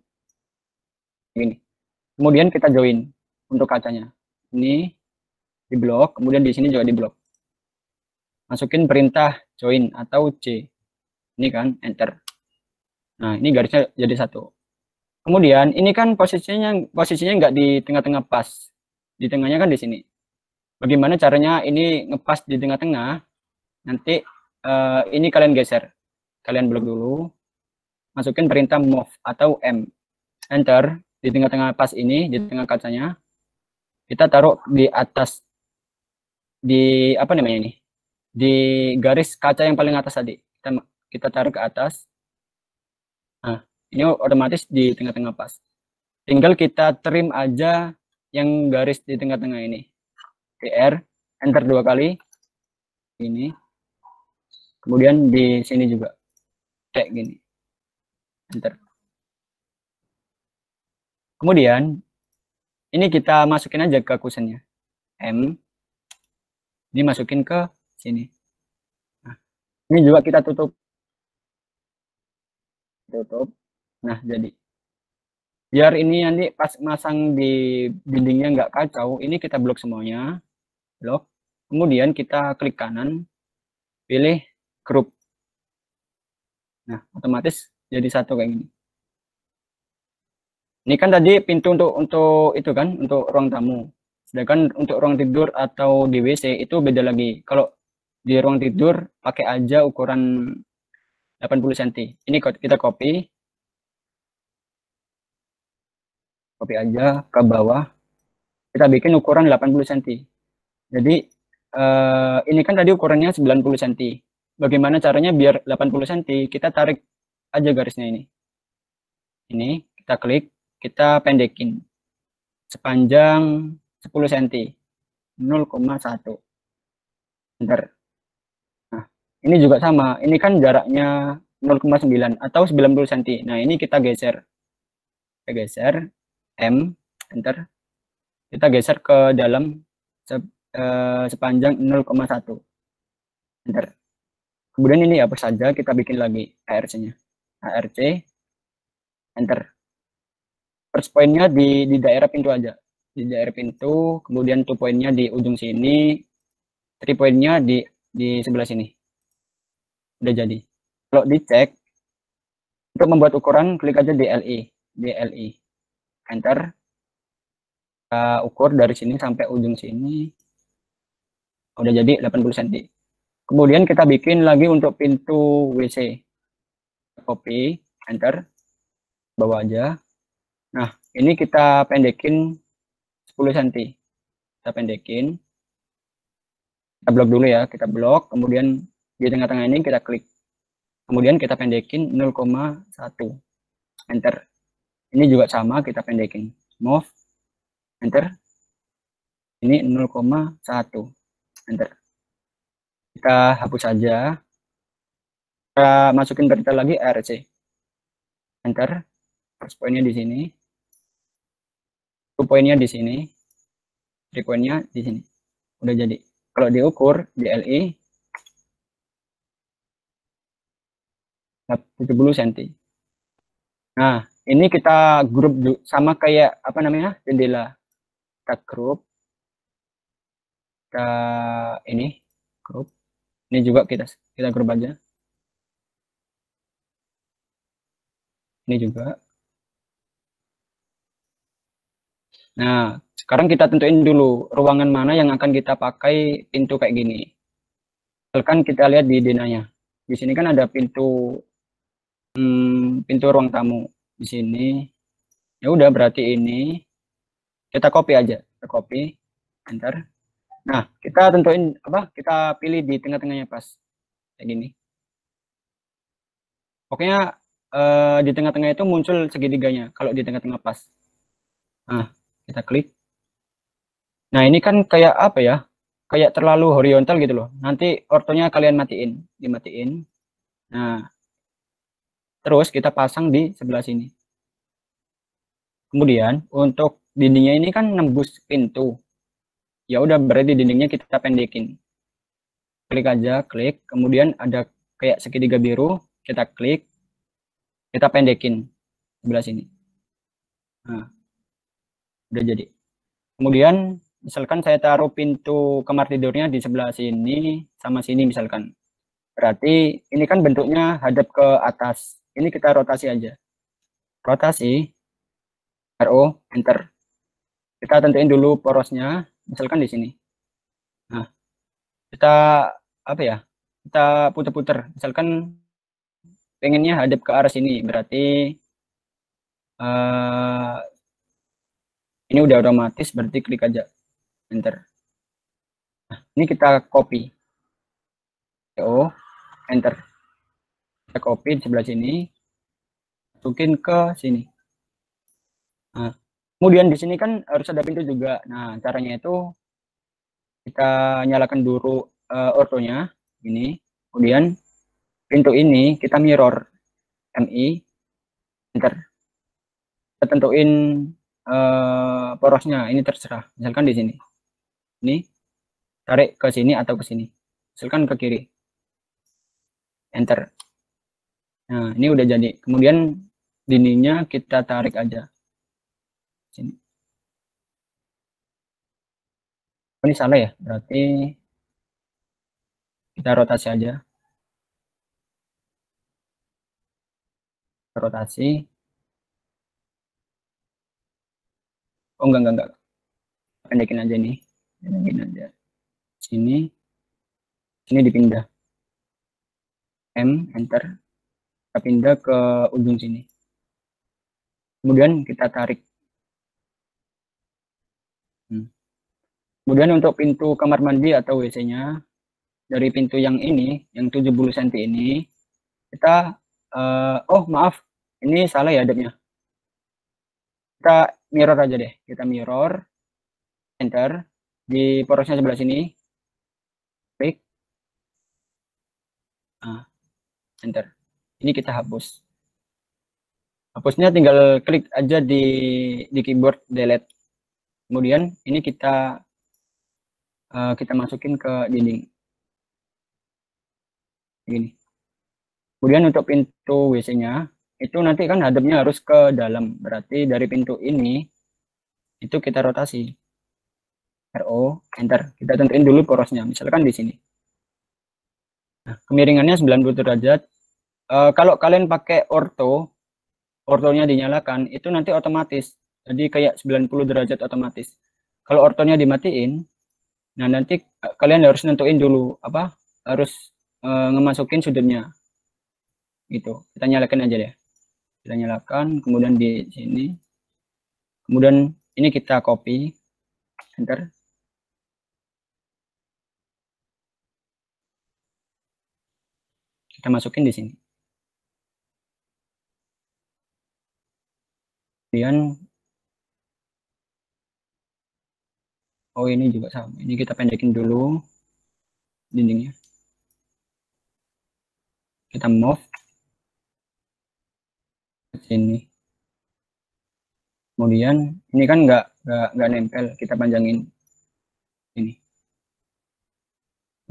ini. Kemudian kita join untuk kacanya. Ini di blok, kemudian di sini juga di blok. Masukin perintah join atau C. Ini kan, enter. Nah, ini garisnya jadi satu. Kemudian ini kan posisinya nggak di tengah-tengah pas. Di tengahnya kan di sini. Bagaimana caranya ini ngepas di tengah-tengah? Nanti ini kalian geser. Kalian blok dulu. Masukin perintah move atau M. Enter. Di tengah-tengah pas ini, di tengah kacanya. Kita taruh di atas. Di apa namanya ini? Di garis kaca yang paling atas tadi. Kita taruh ke atas. Nah, ini otomatis di tengah-tengah pas. Tinggal kita trim aja yang garis di tengah-tengah ini. PR, enter 2 kali. Ini. Kemudian di sini juga. Kayak gini. Enter. Kemudian, ini kita masukin aja ke kusennya. M. Ini masukin ke sini. Nah, ini juga kita tutup. Nah, jadi biar ini nanti pas masang di dindingnya nggak kacau, ini kita blok semuanya, blok. Kemudian kita klik kanan, pilih group. Nah, otomatis jadi satu kayak gini. Ini kan tadi pintu untuk itu kan, untuk ruang tamu. Sedangkan untuk ruang tidur atau di WC itu beda lagi. Kalau di ruang tidur pakai aja ukuran 80 cm. Ini kita copy aja ke bawah. Kita bikin ukuran 80 cm. Jadi ini kan tadi ukurannya 90 cm. Bagaimana caranya biar 80 cm? Kita tarik aja garisnya ini. Ini kita klik, kita pendekin sepanjang 10 cm. 0,1. Bentar. Nah, ini juga sama. Ini kan jaraknya 0,9 atau 90 cm. Nah, ini kita geser. Kita geser M, enter. Kita geser ke dalam sepanjang 0,1. Enter. Kemudian ini apa saja, kita bikin lagi ARC-nya. ARC, enter. First point-nya di daerah pintu aja. Di daerah pintu, kemudian 2 point-nya di ujung sini, 3 point-nya di sebelah sini. Udah jadi. Kalau dicek, untuk membuat ukuran, klik aja di LI. Enter. Kita ukur dari sini sampai ujung sini. Udah jadi 80 cm. Kemudian kita bikin lagi untuk pintu WC. Copy, enter. Bawa aja. Nah, ini kita pendekin 10 cm. Kita pendekin. Kita blok dulu ya, kita blok. Kemudian di tengah-tengah ini kita klik. Kemudian kita pendekin 0,1. Enter. Ini juga sama, kita pendekin. Move. Enter. Ini 0,1. Enter. Kita hapus saja. Kita masukin vertical lagi ARC. Enter. First point-nya di sini. 2 point-nya di sini. 3 point-nya di sini. Udah jadi. Kalau diukur di LI 70 cm. Nah, ini kita grup sama kayak apa namanya? Jendela. Kita grup. Kita ini grup. Ini juga kita grup aja. Ini juga. Nah, sekarang kita tentuin dulu ruangan mana yang akan kita pakai pintu kayak gini. Misalkan kita lihat di denanya. Di sini kan ada pintu ruang tamu di sini. Ya udah, berarti ini kita copy aja. Kita copy, enter. Nah, kita tentuin apa? Kita pilih di tengah-tengahnya pas. Kayak gini. Pokoknya di tengah-tengah itu muncul segitiganya kalau di tengah-tengah pas. Nah, kita klik. Nah, ini kan kayak apa ya? Kayak terlalu horizontal gitu loh. Nanti ortonya kalian dimatiin. Nah, terus kita pasang di sebelah sini. Kemudian untuk dindingnya ini kan nembus pintu. Ya udah, berarti dindingnya kita pendekin. Klik aja, klik. Kemudian ada kayak segitiga biru, kita klik. Kita pendekin sebelah sini. Nah, udah jadi. Kemudian misalkan saya taruh pintu kamar tidurnya di sebelah sini sama sini misalkan. Berarti ini kan bentuknya hadap ke atas. Ini kita rotasi aja. Rotasi. RO, enter. Kita tentuin dulu porosnya, misalkan di sini. Nah, kita apa ya? Kita puter-puter. Misalkan pengennya hadap ke arah sini, berarti ini udah otomatis, berarti klik aja, enter. Nah, ini kita copy. Enter. Kita copy di sebelah sini, masukin ke sini. Nah, kemudian di sini kan harus ada pintu juga. Nah, caranya itu kita nyalakan dulu ortonya, ini. Kemudian pintu ini kita mirror, MI, enter. Kita tentuin porosnya, ini terserah. Misalkan di sini. Ini tarik ke sini atau ke sini. Misalkan ke kiri. Enter. Nah, ini udah jadi. Kemudian dindingnya kita tarik aja. Sini. Oh, ini salah ya, berarti kita rotasi aja. Rotasi. Oh, enggak. Pendekin aja nih. Pendekin aja. Sini. Sini dipindah. M, enter. Kita pindah ke ujung sini. Kemudian kita tarik. Kemudian untuk pintu kamar mandi atau WC-nya, dari pintu yang ini, yang 70 cm ini, kita, oh maaf, ini salah ya hadapnya. Kita mirror aja deh, kita mirror, enter, di porosnya sebelah sini, klik, enter. Ini kita hapus. Hapusnya tinggal klik aja di keyboard delete. Kemudian ini kita masukin ke dinding. Gini. Kemudian untuk pintu WC-nya itu nanti kan hadapnya harus ke dalam. Berarti dari pintu ini itu kita rotasi. RO, enter. Kita tentuin dulu porosnya, misalkan di sini. Nah, kemiringannya 90 derajat. Kalau kalian pakai ortonya dinyalakan, itu nanti otomatis. Jadi kayak 90 derajat otomatis. Kalau ortonya dimatiin, nah nanti kalian harus nentuin dulu apa? Harus ngemasukin sudutnya. Gitu. Kita nyalakan aja deh. Kita nyalakan, kemudian di sini. Kemudian ini kita copy, enter. Kita masukin di sini. Kemudian oh ini juga sama. Ini kita pendekin dulu dindingnya. Kita move ke sini. Kemudian ini kan nggak nempel, kita panjangin ini.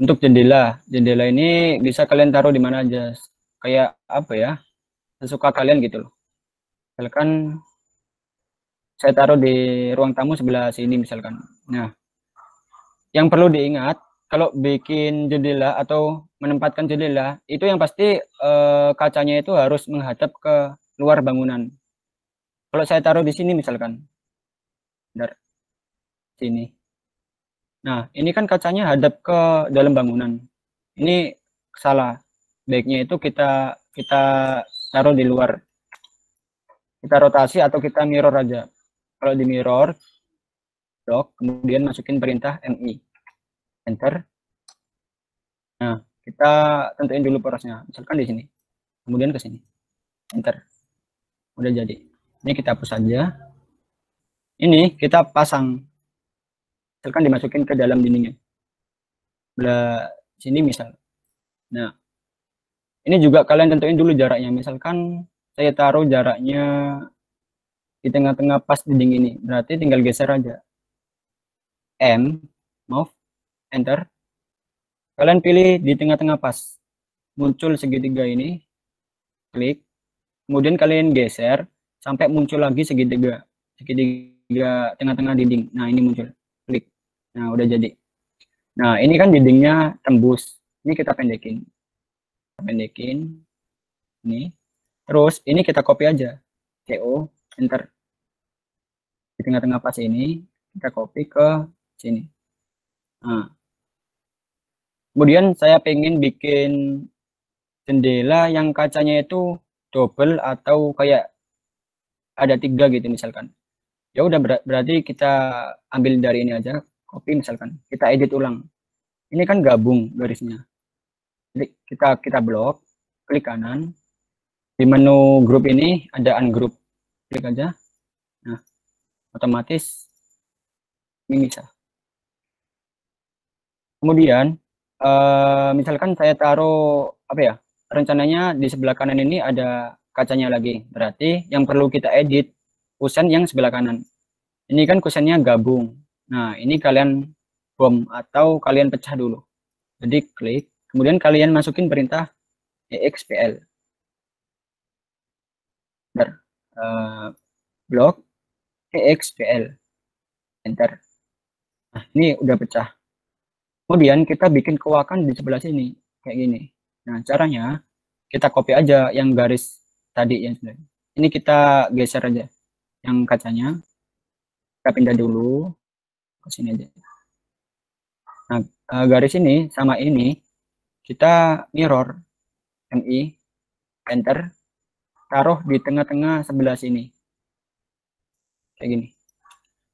Untuk jendela ini bisa kalian taruh di mana aja, kayak apa ya, sesuka kalian gitu loh. Misalkan saya taruh di ruang tamu sebelah sini misalkan. Nah, yang perlu diingat kalau bikin jendela atau menempatkan jendela itu yang pasti kacanya itu harus menghadap ke luar bangunan. Kalau saya taruh di sini misalkan, bentar, sini. Nah, ini kan kacanya hadap ke dalam bangunan. Ini salah. Baiknya itu kita taruh di luar. Kita rotasi atau kita mirror aja. Kalau di mirror, dock, kemudian masukin perintah MI. Enter. Nah, kita tentuin dulu porosnya. Misalkan di sini. Kemudian ke sini. Enter. Udah jadi. Ini kita hapus saja. Ini kita pasang. Misalkan dimasukin ke dalam dindingnya. Belah sini misal. Nah, ini juga kalian tentuin dulu jaraknya. Misalkan saya taruh jaraknya di tengah-tengah pas dinding ini. Berarti tinggal geser aja. M, move, enter. Kalian pilih di tengah-tengah pas. Muncul segitiga ini. Klik. Kemudian kalian geser sampai muncul lagi segitiga tengah-tengah dinding. Nah, ini muncul. Klik. Nah, udah jadi. Nah, ini kan dindingnya tembus. Ini kita pendekin. Ini. Terus ini kita copy aja. CO, enter. Di tengah-tengah pas ini kita copy ke sini. Nah. Kemudian saya pengen bikin jendela yang kacanya itu double atau kayak ada 3 gitu misalkan. Ya udah berarti kita ambil dari ini aja, copy misalkan. Kita edit ulang. Ini kan gabung garisnya. Jadi kita blok, klik kanan. Di menu grup ini ada ungroup. Klik aja. Nah, otomatis ini bisa. Kemudian misalkan saya taruh apa ya? Rencananya di sebelah kanan ini ada kacanya lagi. Berarti yang perlu kita edit kusen yang sebelah kanan. Ini kan kusennya gabung. Nah, ini kalian bom atau kalian pecah dulu. Jadi klik, kemudian kalian masukin perintah EXPL. Blok EXPL. Enter. Nah, ini udah pecah. Kemudian kita bikin kewakan di sebelah sini kayak gini. Nah, caranya kita copy aja yang garis tadi yang sebenarnya. Ini kita geser aja yang kacanya. Kita pindah dulu ke sini aja. Nah, garis ini sama ini kita mirror MI, enter, taruh di tengah-tengah sebelah sini. Kayak gini.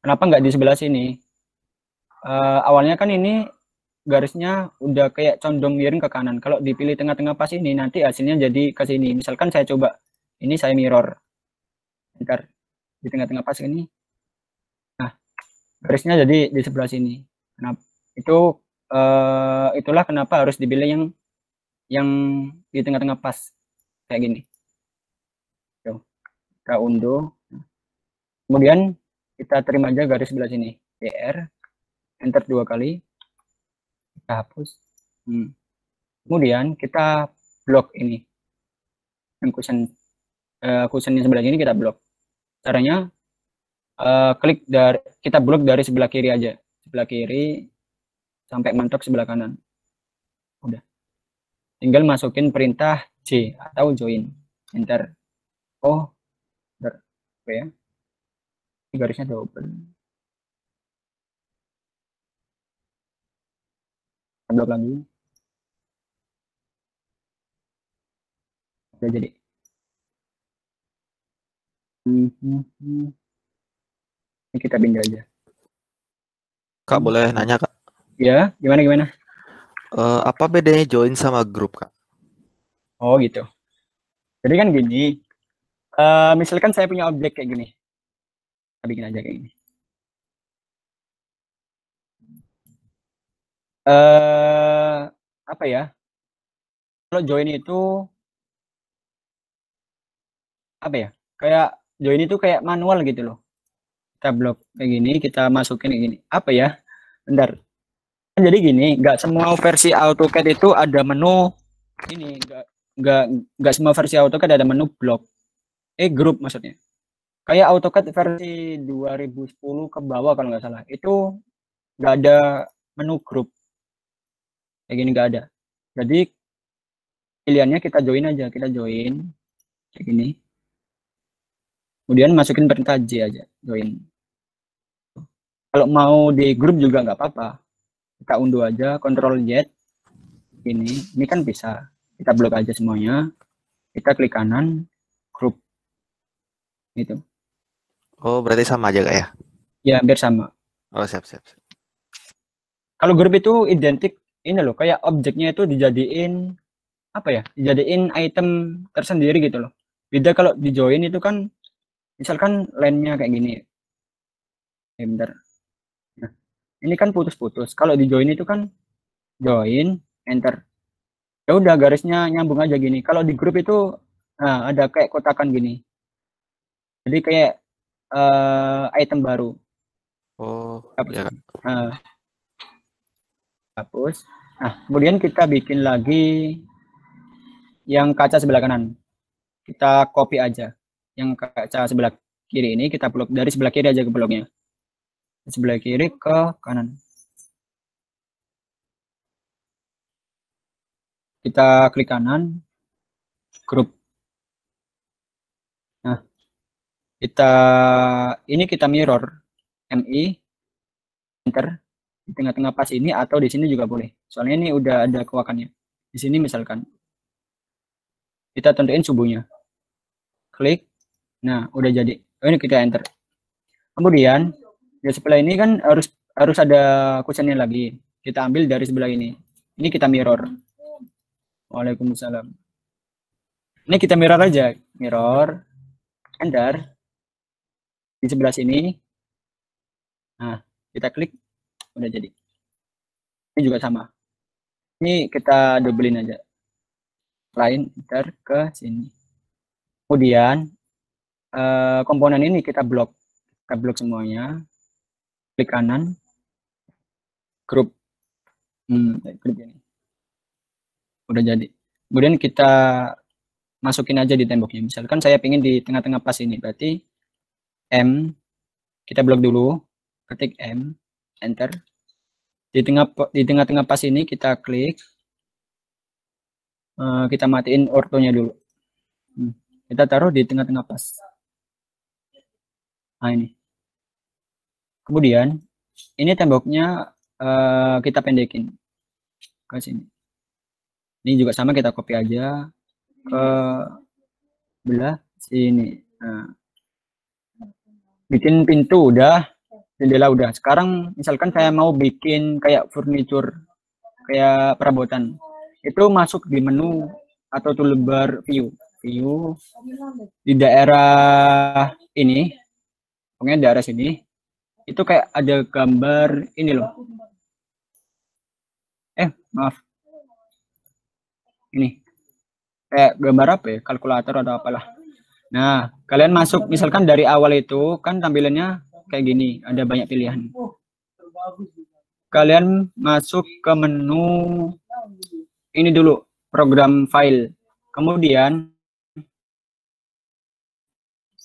Kenapa nggak di sebelah sini? Awalnya kan ini garisnya udah kayak condong miring ke kanan. Kalau dipilih tengah-tengah pas ini, nanti hasilnya jadi ke sini. Misalkan saya coba, ini saya mirror. Enter. Di tengah-tengah pas ini. Nah, garisnya jadi di sebelah sini. Kenapa? Itulah kenapa harus dipilih yang di tengah-tengah pas. kayak gini. Tuh, kita unduh. Kemudian kita terima aja garis sebelah sini, PR, enter 2 kali, kita hapus. Kemudian kita blok ini, yang kusennya sebelah sini kita blok. Caranya kita blok dari sebelah kiri aja, sebelah kiri sampai mentok sebelah kanan. Udah, tinggal masukin perintah J atau join, enter. Oh, bentar. Oke ya, ini garisnya double. Blok lagi. Udah jadi. Ini kita pindah aja. Kak, boleh nanya, Kak? Ya, gimana? Apa bedanya join sama grup, Kak? Oh, gitu. Jadi kan gini, misalkan saya punya objek kayak gini. Kita bikin aja kayak gini. Apa ya? Kalau join itu apa ya? Kayak join itu kayak manual gitu loh. Kita blok kayak gini, kita masukin kayak gini. Apa ya? Bentar. Jadi gini, nggak semua versi AutoCAD itu ada menu ini, nggak semua versi AutoCAD ada menu blok. Grup maksudnya. Kayak AutoCAD versi 2010 ke bawah kalau nggak salah. Itu nggak ada menu grup. Kayak gini nggak ada. Jadi pilihannya kita join aja, kita join kayak gini. Kemudian masukin perintah J aja, join. Kalau mau di grup juga nggak apa-apa. Kita unduh aja, Ctrl Z. Ini kan bisa. Kita blok aja semuanya. Kita klik kanan, grup. Gitu. Oh, berarti sama aja, Kak ya? Ya, hampir sama. Oh, siap. Kalau grup itu identik ini loh, kayak objeknya itu dijadiin apa ya? Dijadiin item tersendiri gitu loh. Beda kalau di join itu kan misalkan line-nya kayak gini. Bentar. Nah, ini kan putus-putus. Kalau di join itu kan join, enter. Ya udah garisnya nyambung aja gini. Kalau di grup itu ada kayak kotakan gini. Jadi kayak item baru. Oh, hapus. ya, Kak. Hapus. Nah, kemudian kita bikin lagi yang kaca sebelah kanan. Kita copy aja. Yang kaca sebelah kiri ini kita blok dari sebelah kiri aja ke bloknya. Sebelah kiri ke kanan. Kita klik kanan, grup. Nah, kita mirror, MI, enter di tengah-tengah pas ini atau di sini juga boleh. Soalnya ini udah ada kewakannya. Di sini misalkan kita tentuin subuhnya, klik. Nah, udah jadi. Oh, ini kita enter. Kemudian di sebelah ini kan harus ada kusennya lagi. Kita ambil dari sebelah ini. Ini kita mirror. Waalaikumsalam. Ini kita mirror aja, mirror, enter di sebelah sini. Nah, kita klik, udah jadi. Ini juga sama. Ini kita doublein aja. Lain, enter ke sini. Kemudian komponen ini kita blok semuanya. Klik kanan, grup, grup ini. Udah jadi. Kemudian kita masukin aja di temboknya. Misalkan saya pengen di tengah-tengah pas ini, berarti M, kita blok dulu, ketik M, enter. Di tengah-tengah pas ini kita klik, kita matiin ortonya dulu. Kita taruh di tengah-tengah pas. Nah, ini. Kemudian ini temboknya kita pendekin ke sini. Ini juga sama, kita copy aja ke belah sini. Nah, bikin pintu udah, jendela udah. Sekarang misalkan saya mau bikin kayak furniture, kayak perabotan, itu masuk di menu atau toolbar view di daerah ini, pokoknya daerah sini itu kayak ada gambar ini loh. Maaf, ini kayak gambar apa ya, kalkulator atau apalah. Nah, kalian masuk misalkan dari awal itu kan tampilannya kayak gini, ada banyak pilihan. Kalian masuk ke menu ini dulu, program file. Kemudian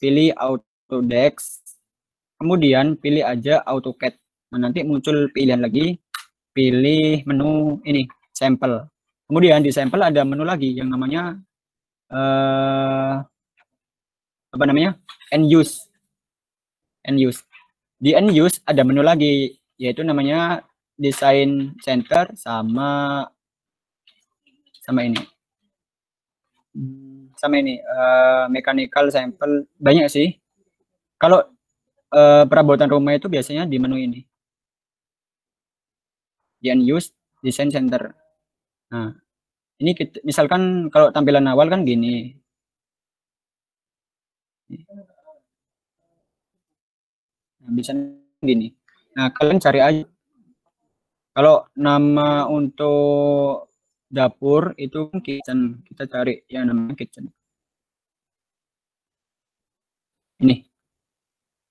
pilih Autodesk. Kemudian pilih aja AutoCAD. Nah, nanti muncul pilihan lagi, pilih menu ini, sampel. Kemudian di sampel ada menu lagi yang namanya apa namanya? End use. Di end use ada menu lagi, yaitu namanya design center sama ini. Mechanical sample, banyak sih. Kalau perabotan rumah itu biasanya di menu ini. Di end use, design center. Nah, ini kita, misalkan kalau tampilan awal kan gini. Nah, bisa gini. Nah, kalian cari aja. Kalau nama untuk dapur itu kitchen, kita cari yang namanya kitchen. Ini.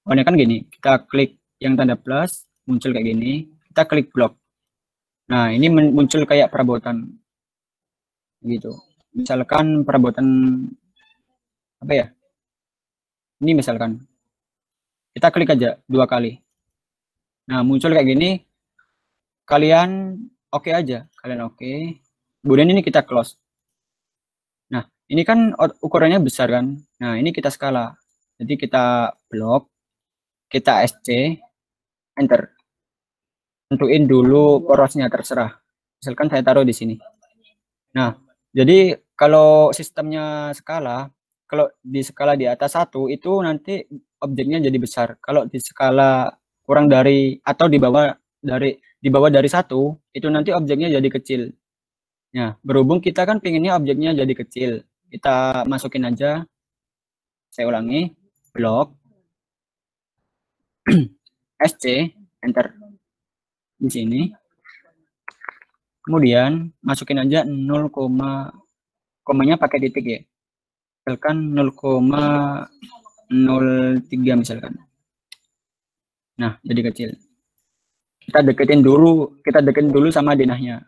Warnanya kan gini. Kita klik yang tanda plus, muncul kayak gini. Kita klik blok. Nah, ini muncul kayak perabotan. Gitu. Misalkan perabotan apa ya? Ini misalkan. Kita klik aja 2 kali. Nah, muncul kayak gini. Kalian oke aja, kalian oke. Kemudian ini kita close. Nah, ini kan ukurannya besar kan. Nah, ini kita skala. Jadi kita blok, kita SC, enter. Tentuin dulu porosnya, terserah. Misalkan saya taruh di sini. Nah, jadi kalau sistemnya skala, kalau di skala di atas 1 itu nanti objeknya jadi besar. Kalau di skala kurang dari atau di bawah dari 1 itu nanti objeknya jadi kecil. Nah, berhubung kita kan pengennya objeknya jadi kecil, kita masukin aja. Saya ulangi, blok SC, enter di sini. Kemudian masukin aja 0, komanya pakai titik ya. Misalkan 0,03 misalkan. Nah, jadi kecil. Kita deketin dulu sama denahnya.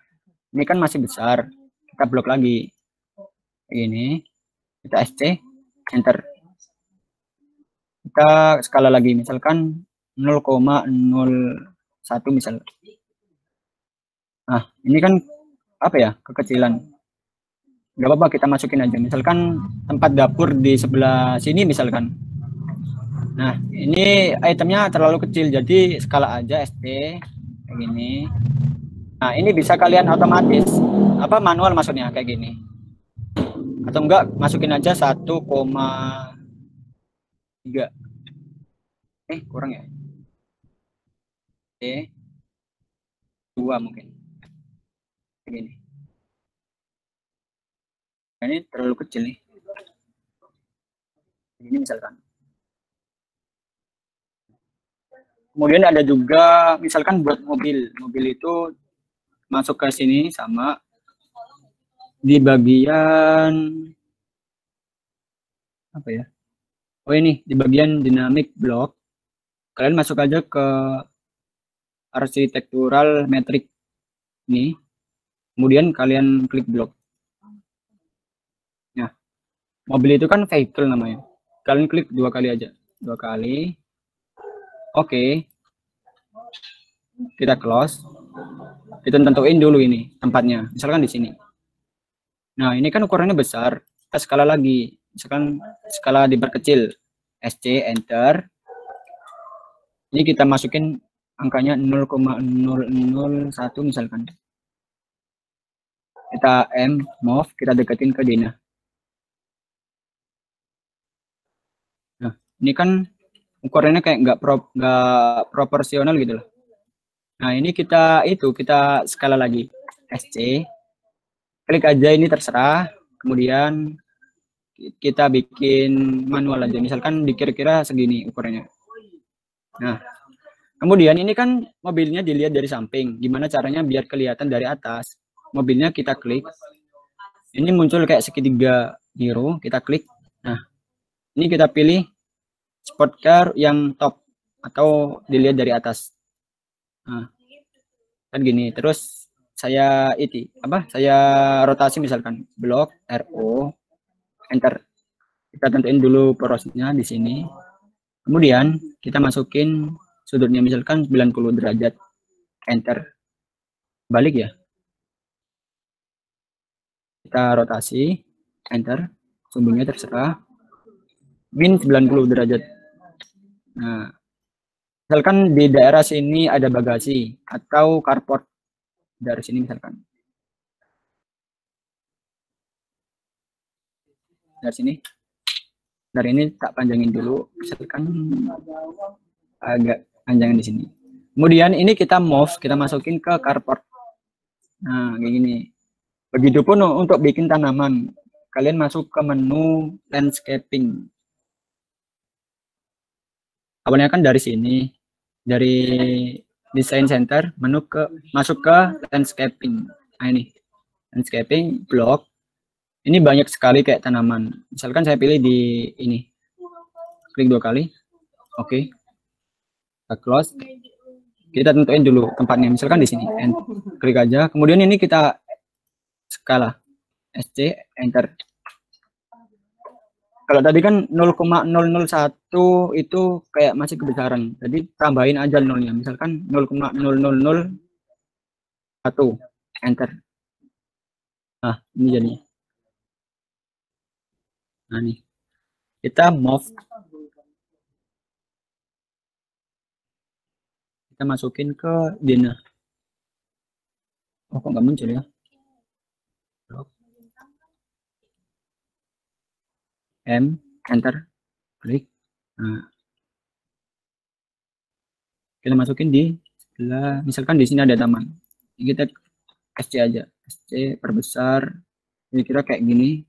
Ini kan masih besar. Kita blok lagi. Ini. Kita SC, enter. Kita skala lagi, misalkan 0,01 misal. Nah, ini kan apa ya? Kekecilan. Gak apa-apa, kita masukin aja. Misalkan tempat dapur di sebelah sini misalkan. Nah, ini itemnya terlalu kecil, jadi skala aja ST kayak gini. Nah, ini bisa kalian otomatis manual maksudnya kayak gini. Atau enggak masukin aja 1,3. Kurang ya? 2 mungkin. Kayak gini. Nah, ini terlalu kecil nih. Ini misalkan. Kemudian ada juga misalkan buat mobil itu masuk ke sini sama di bagian apa ya? Oh, ini di bagian dynamic block. Kalian masuk aja ke architectural metric ini. Kemudian kalian klik block. Nah, mobil itu kan vehicle namanya. Kalian klik 2 kali aja. 2 kali. Oke. Kita close. Kita tentuin dulu ini tempatnya. Misalkan di sini. Nah, ini kan ukurannya besar. Kita skala lagi. Misalkan skala diperkecil. SC, enter. Ini kita masukin angkanya 0,001 misalkan. Kita move, kita deketin ke denah. Nah, ini kan ukurannya kayak nggak proporsional gitu loh. Nah, ini kita skala lagi. SC. Klik aja ini terserah. Kemudian kita bikin manual aja. Misalkan dikira-kira segini ukurannya. Nah, kemudian ini kan mobilnya dilihat dari samping. Gimana caranya biar kelihatan dari atas? Mobilnya kita klik. Ini muncul kayak segitiga biru, kita klik. Nah, ini kita pilih spot car yang top atau dilihat dari atas. Nah, kan gini. Terus saya saya rotasi misalkan blok RO, enter. Kita tentuin dulu porosnya di sini. Kemudian kita masukin sudutnya misalkan 90 derajat, enter. Balik ya. Kita rotasi, enter. Sumbunya terserah. Min 90 derajat. Nah, misalkan di daerah sini ada bagasi atau carport. Dari sini misalkan. Dari sini. Dari ini tak panjangin dulu. Misalkan agak panjangin di sini. Kemudian ini kita move, kita masukin ke carport. Nah, kayak gini. Begitupun untuk bikin tanaman. Kalian masuk ke menu landscaping. Awalnya kan dari sini, dari design center, masuk ke landscaping. Nah ini, landscaping, blok. Ini banyak sekali kayak tanaman. Misalkan saya pilih di ini, klik 2 kali, oke. Kita close. Kita tentuin dulu tempatnya, misalkan di sini, klik aja. Kemudian ini kita skala, SC, enter. Kalau tadi kan 0,001 itu kayak masih kebesaran. Jadi tambahin aja nolnya. Misalkan 0,0001. Enter. Nah, ini jadinya. Nah, nih. Kita move. Kita masukin ke Dina. Oh, kok nggak muncul ya? M, enter, klik. Nah, kita masukin di sebelah, misalkan di sini ada taman. Kita SC aja, SC perbesar. Kira-kira kayak gini.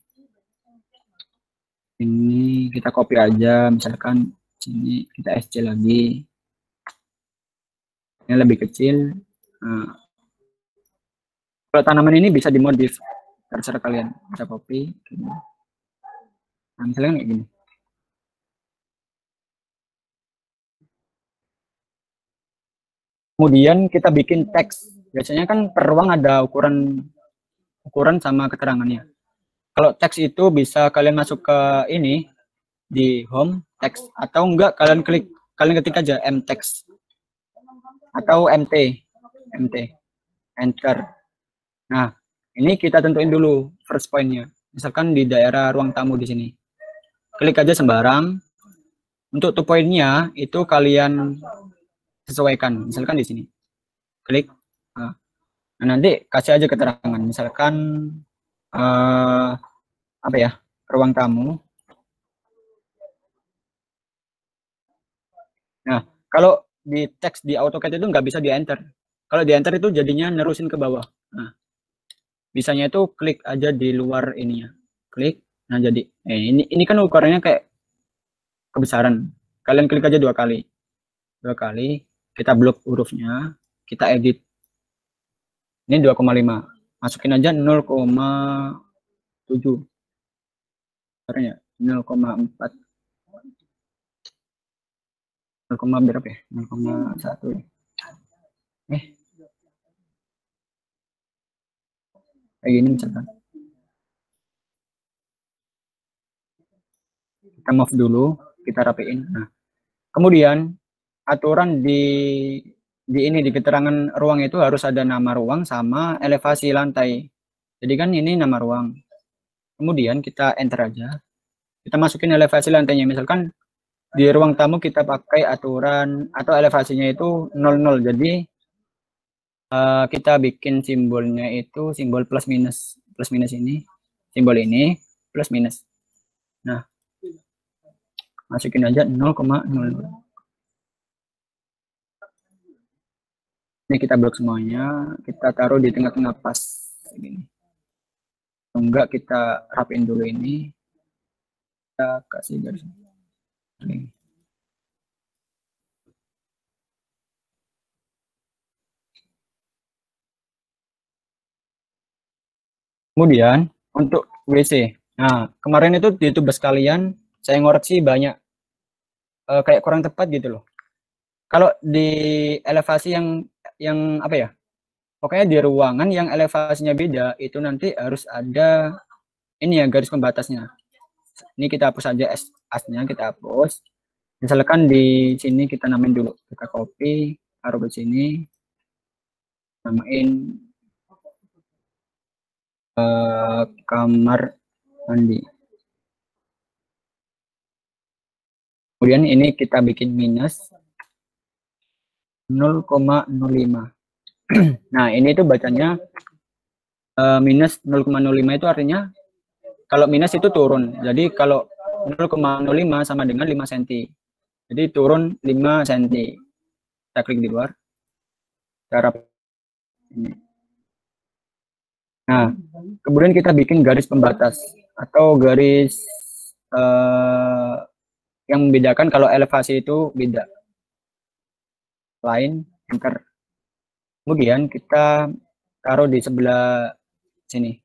Ini kita copy aja, misalkan sini kita SC lagi. Ini lebih kecil. Nah, kalau tanaman ini bisa dimodif, terserah kalian. Bisa copy. Nah, misalnya kayak gini. Kemudian kita bikin teks. Biasanya kan per ruang ada ukuran sama keterangannya. Kalau teks itu bisa kalian masuk ke ini di home teks, atau enggak kalian ketik aja mtext atau mt enter. Nah, ini kita tentuin dulu first point-nya. Misalkan di daerah ruang tamu di sini. Klik aja sembarang. Untuk 2 point-nya itu kalian sesuaikan. Misalkan di sini. Klik. Nah, nanti kasih aja keterangan. Misalkan apa ya? Ruang tamu. Nah, kalau di teks di AutoCAD itu nggak bisa di enter. Kalau di enter itu jadinya nerusin ke bawah. Nah, bisanya itu klik aja di luar ininya. Klik. Nah, jadi ini kan ukurannya kayak kebesaran. Kalian klik aja 2 kali. 2 kali, kita blok hurufnya, kita edit. Ini 2,5. Masukin aja 0,7. Caranya 0,4. 0, berapa ya? 0,1 ya. Kayak gini misalkan. Kita move dulu, kita rapiin. Nah, kemudian aturan di keterangan ruang itu harus ada nama ruang sama elevasi lantai. Jadi kan ini nama ruang. Kemudian kita enter aja. Kita masukin elevasi lantainya. Misalkan di ruang tamu kita pakai aturan atau elevasinya itu 00. Jadi kita bikin simbolnya itu simbol plus minus. Plus minus ini. Simbol ini plus minus. Nah, masukin aja 0,00. Ini kita blok semuanya, kita taruh di tengah-tengah pas begini. Enggak, kita rapiin dulu ini. Kita kasih garis. Ini. Kemudian untuk WC. Nah, kemarin itu di tugas kalian saya ngoreksi banyak kayak kurang tepat gitu loh. Kalau di elevasi yang apa ya? Pokoknya di ruangan yang elevasinya beda itu nanti harus ada ini ya garis pembatasnya. Ini kita hapus aja asnya, kita hapus. Misalkan di sini kita namain dulu, kita copy, taruh ke sini, namain kamar mandi. Kemudian ini kita bikin minus 0,05. Nah, ini tuh bacanya minus 0,05 itu artinya kalau minus itu turun. Jadi kalau 0,05 sama dengan 5 cm. Jadi turun 5 cm. Kita klik di luar. Cara ini. Nah, kemudian kita bikin garis pembatas atau garis yang membedakan kalau elevasi itu beda. Line, enter. Kemudian kita taruh di sebelah sini,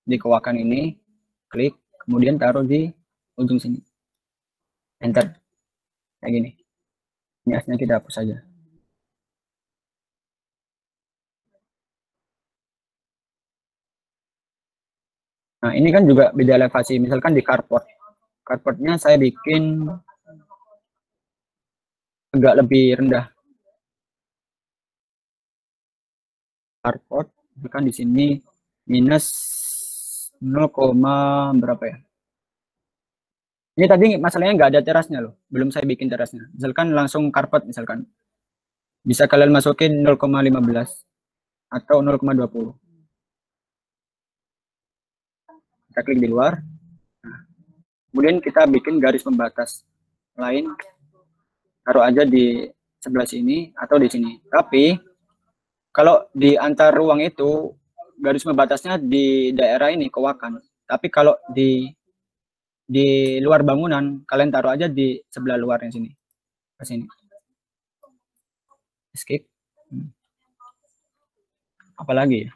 di kewakan ini, klik, kemudian taruh di ujung sini, enter, kayak gini. Ini asnya kita hapus saja. Nah, ini kan juga beda elevasi, misalkan di carport. Carportnya saya bikin agak lebih rendah. Carport, misalkan di sini minus 0, berapa ya? Ini tadi masalahnya nggak ada terasnya loh, belum saya bikin terasnya. Misalkan langsung carport misalkan, bisa kalian masukin 0,15 atau 0,20. Kita klik di luar. Nah, kemudian kita bikin garis pembatas lain, taruh aja di sebelah sini atau di sini. Tapi kalau di antar ruang itu garis pembatasnya di daerah ini kewakan. Tapi kalau di luar bangunan kalian taruh aja di sebelah luar yang sini. Ke sini. Skip. Apalagi ya?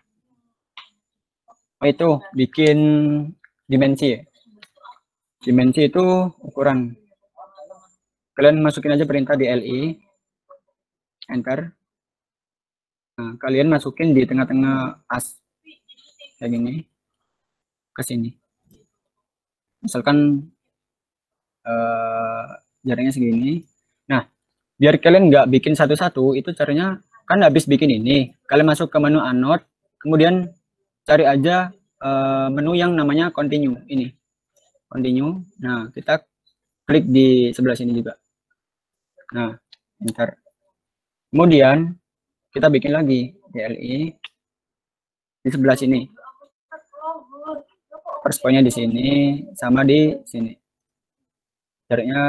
Oh, itu bikin dimensi ya. Dimensi itu ukuran. Kalian masukin aja perintah di LI. Enter. Nah, kalian masukin di tengah-tengah as kayak gini ke sini. Misalkan jaraknya segini. Nah, biar kalian nggak bikin satu-satu, itu caranya kan habis bikin ini, kalian masuk ke menu annotate, kemudian cari aja menu yang namanya continue ini. Continue. Nah, kita klik di sebelah sini juga. Nah, enter. Kemudian kita bikin lagi DLI di sebelah sini. First point-nya di sini sama di sini. Jaraknya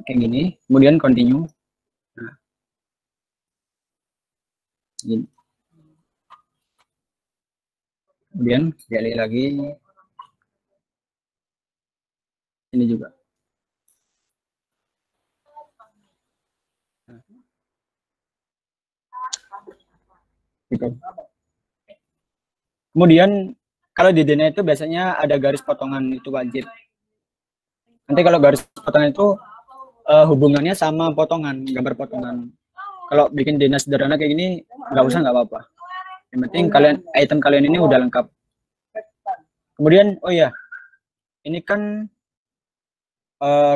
kayak gini, kemudian continue. Nah. Gini. Kemudian DLI lagi. Ini juga. Gitu. Kemudian kalau di Dena itu biasanya ada garis potongan, itu wajib. Nanti kalau garis potongan itu hubungannya sama potongan, gambar potongan. Kalau bikin Dena sederhana kayak gini nggak usah, nggak apa-apa. Yang penting kalian item kalian ini udah lengkap. Kemudian oh ya, ini kan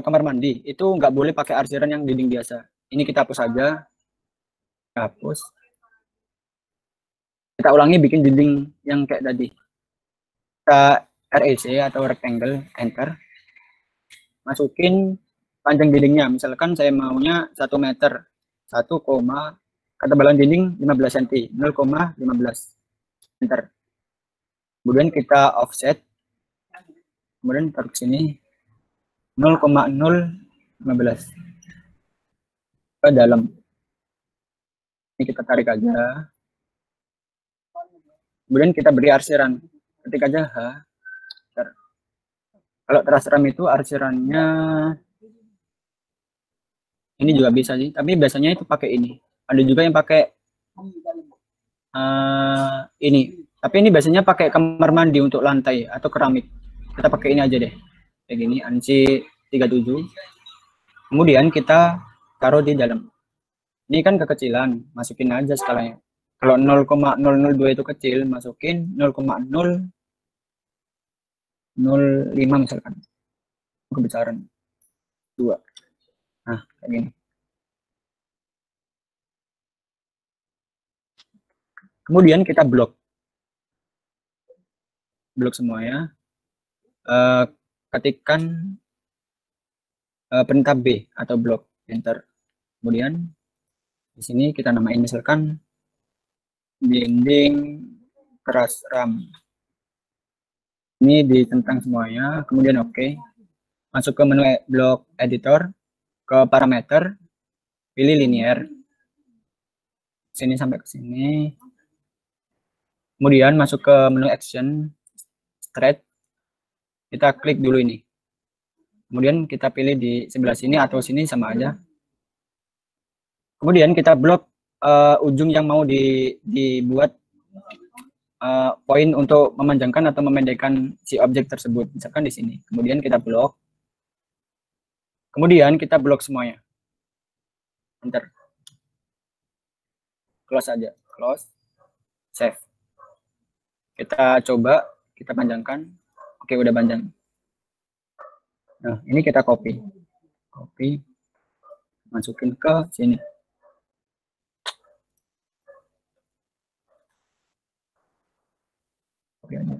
kamar mandi itu nggak boleh pakai arsiran yang dinding biasa. Ini kita hapus saja. Hapus. Kita ulangi bikin dinding yang kayak tadi. Kita REC atau rectangle, enter. Masukin panjang dindingnya. Misalkan saya maunya 1 meter. 1, ketebalan dinding 15 cm. 0,15. Enter. Kemudian kita offset. Kemudian taruh ke sini 0,015 ke dalam. Ini kita tarik aja. Kemudian kita beri arsiran, ketik aja H. Kalau terseram itu arsirannya ini juga bisa sih, tapi biasanya itu pakai ini. Ada juga yang pakai ini Tapi ini biasanya pakai kamar mandi untuk lantai atau keramik. Kita pakai ini aja deh. Kayak gini, ANSI 37. Kemudian kita taruh di dalam. Ini kan kekecilan, masukin aja skalanya. Kalau 0,002 itu kecil, masukin 0,005 misalkan. Kebesaran 2. Nah, kayak gini. Kemudian kita blok semuanya. Ketikkan perintah B atau blok, enter. Kemudian di sini kita namain misalkan dinding keras RAM. Ini ditentang semuanya. Kemudian oke. Masuk ke menu blok editor, ke parameter, pilih linear. Sini sampai ke sini. Kemudian masuk ke menu action, straight. Kita klik dulu ini. Kemudian kita pilih di sebelah sini atau sini sama aja. Kemudian kita blok ujung yang mau dibuat poin untuk memanjangkan atau memendekkan si objek tersebut. Misalkan di sini. Kemudian kita blok. Kemudian kita blok semuanya. Enter. Close aja. Close. Save. Kita coba. Kita panjangkan. Oke, udah panjang. Nah, ini kita copy. Copy. Masukin ke sini. Oke aja.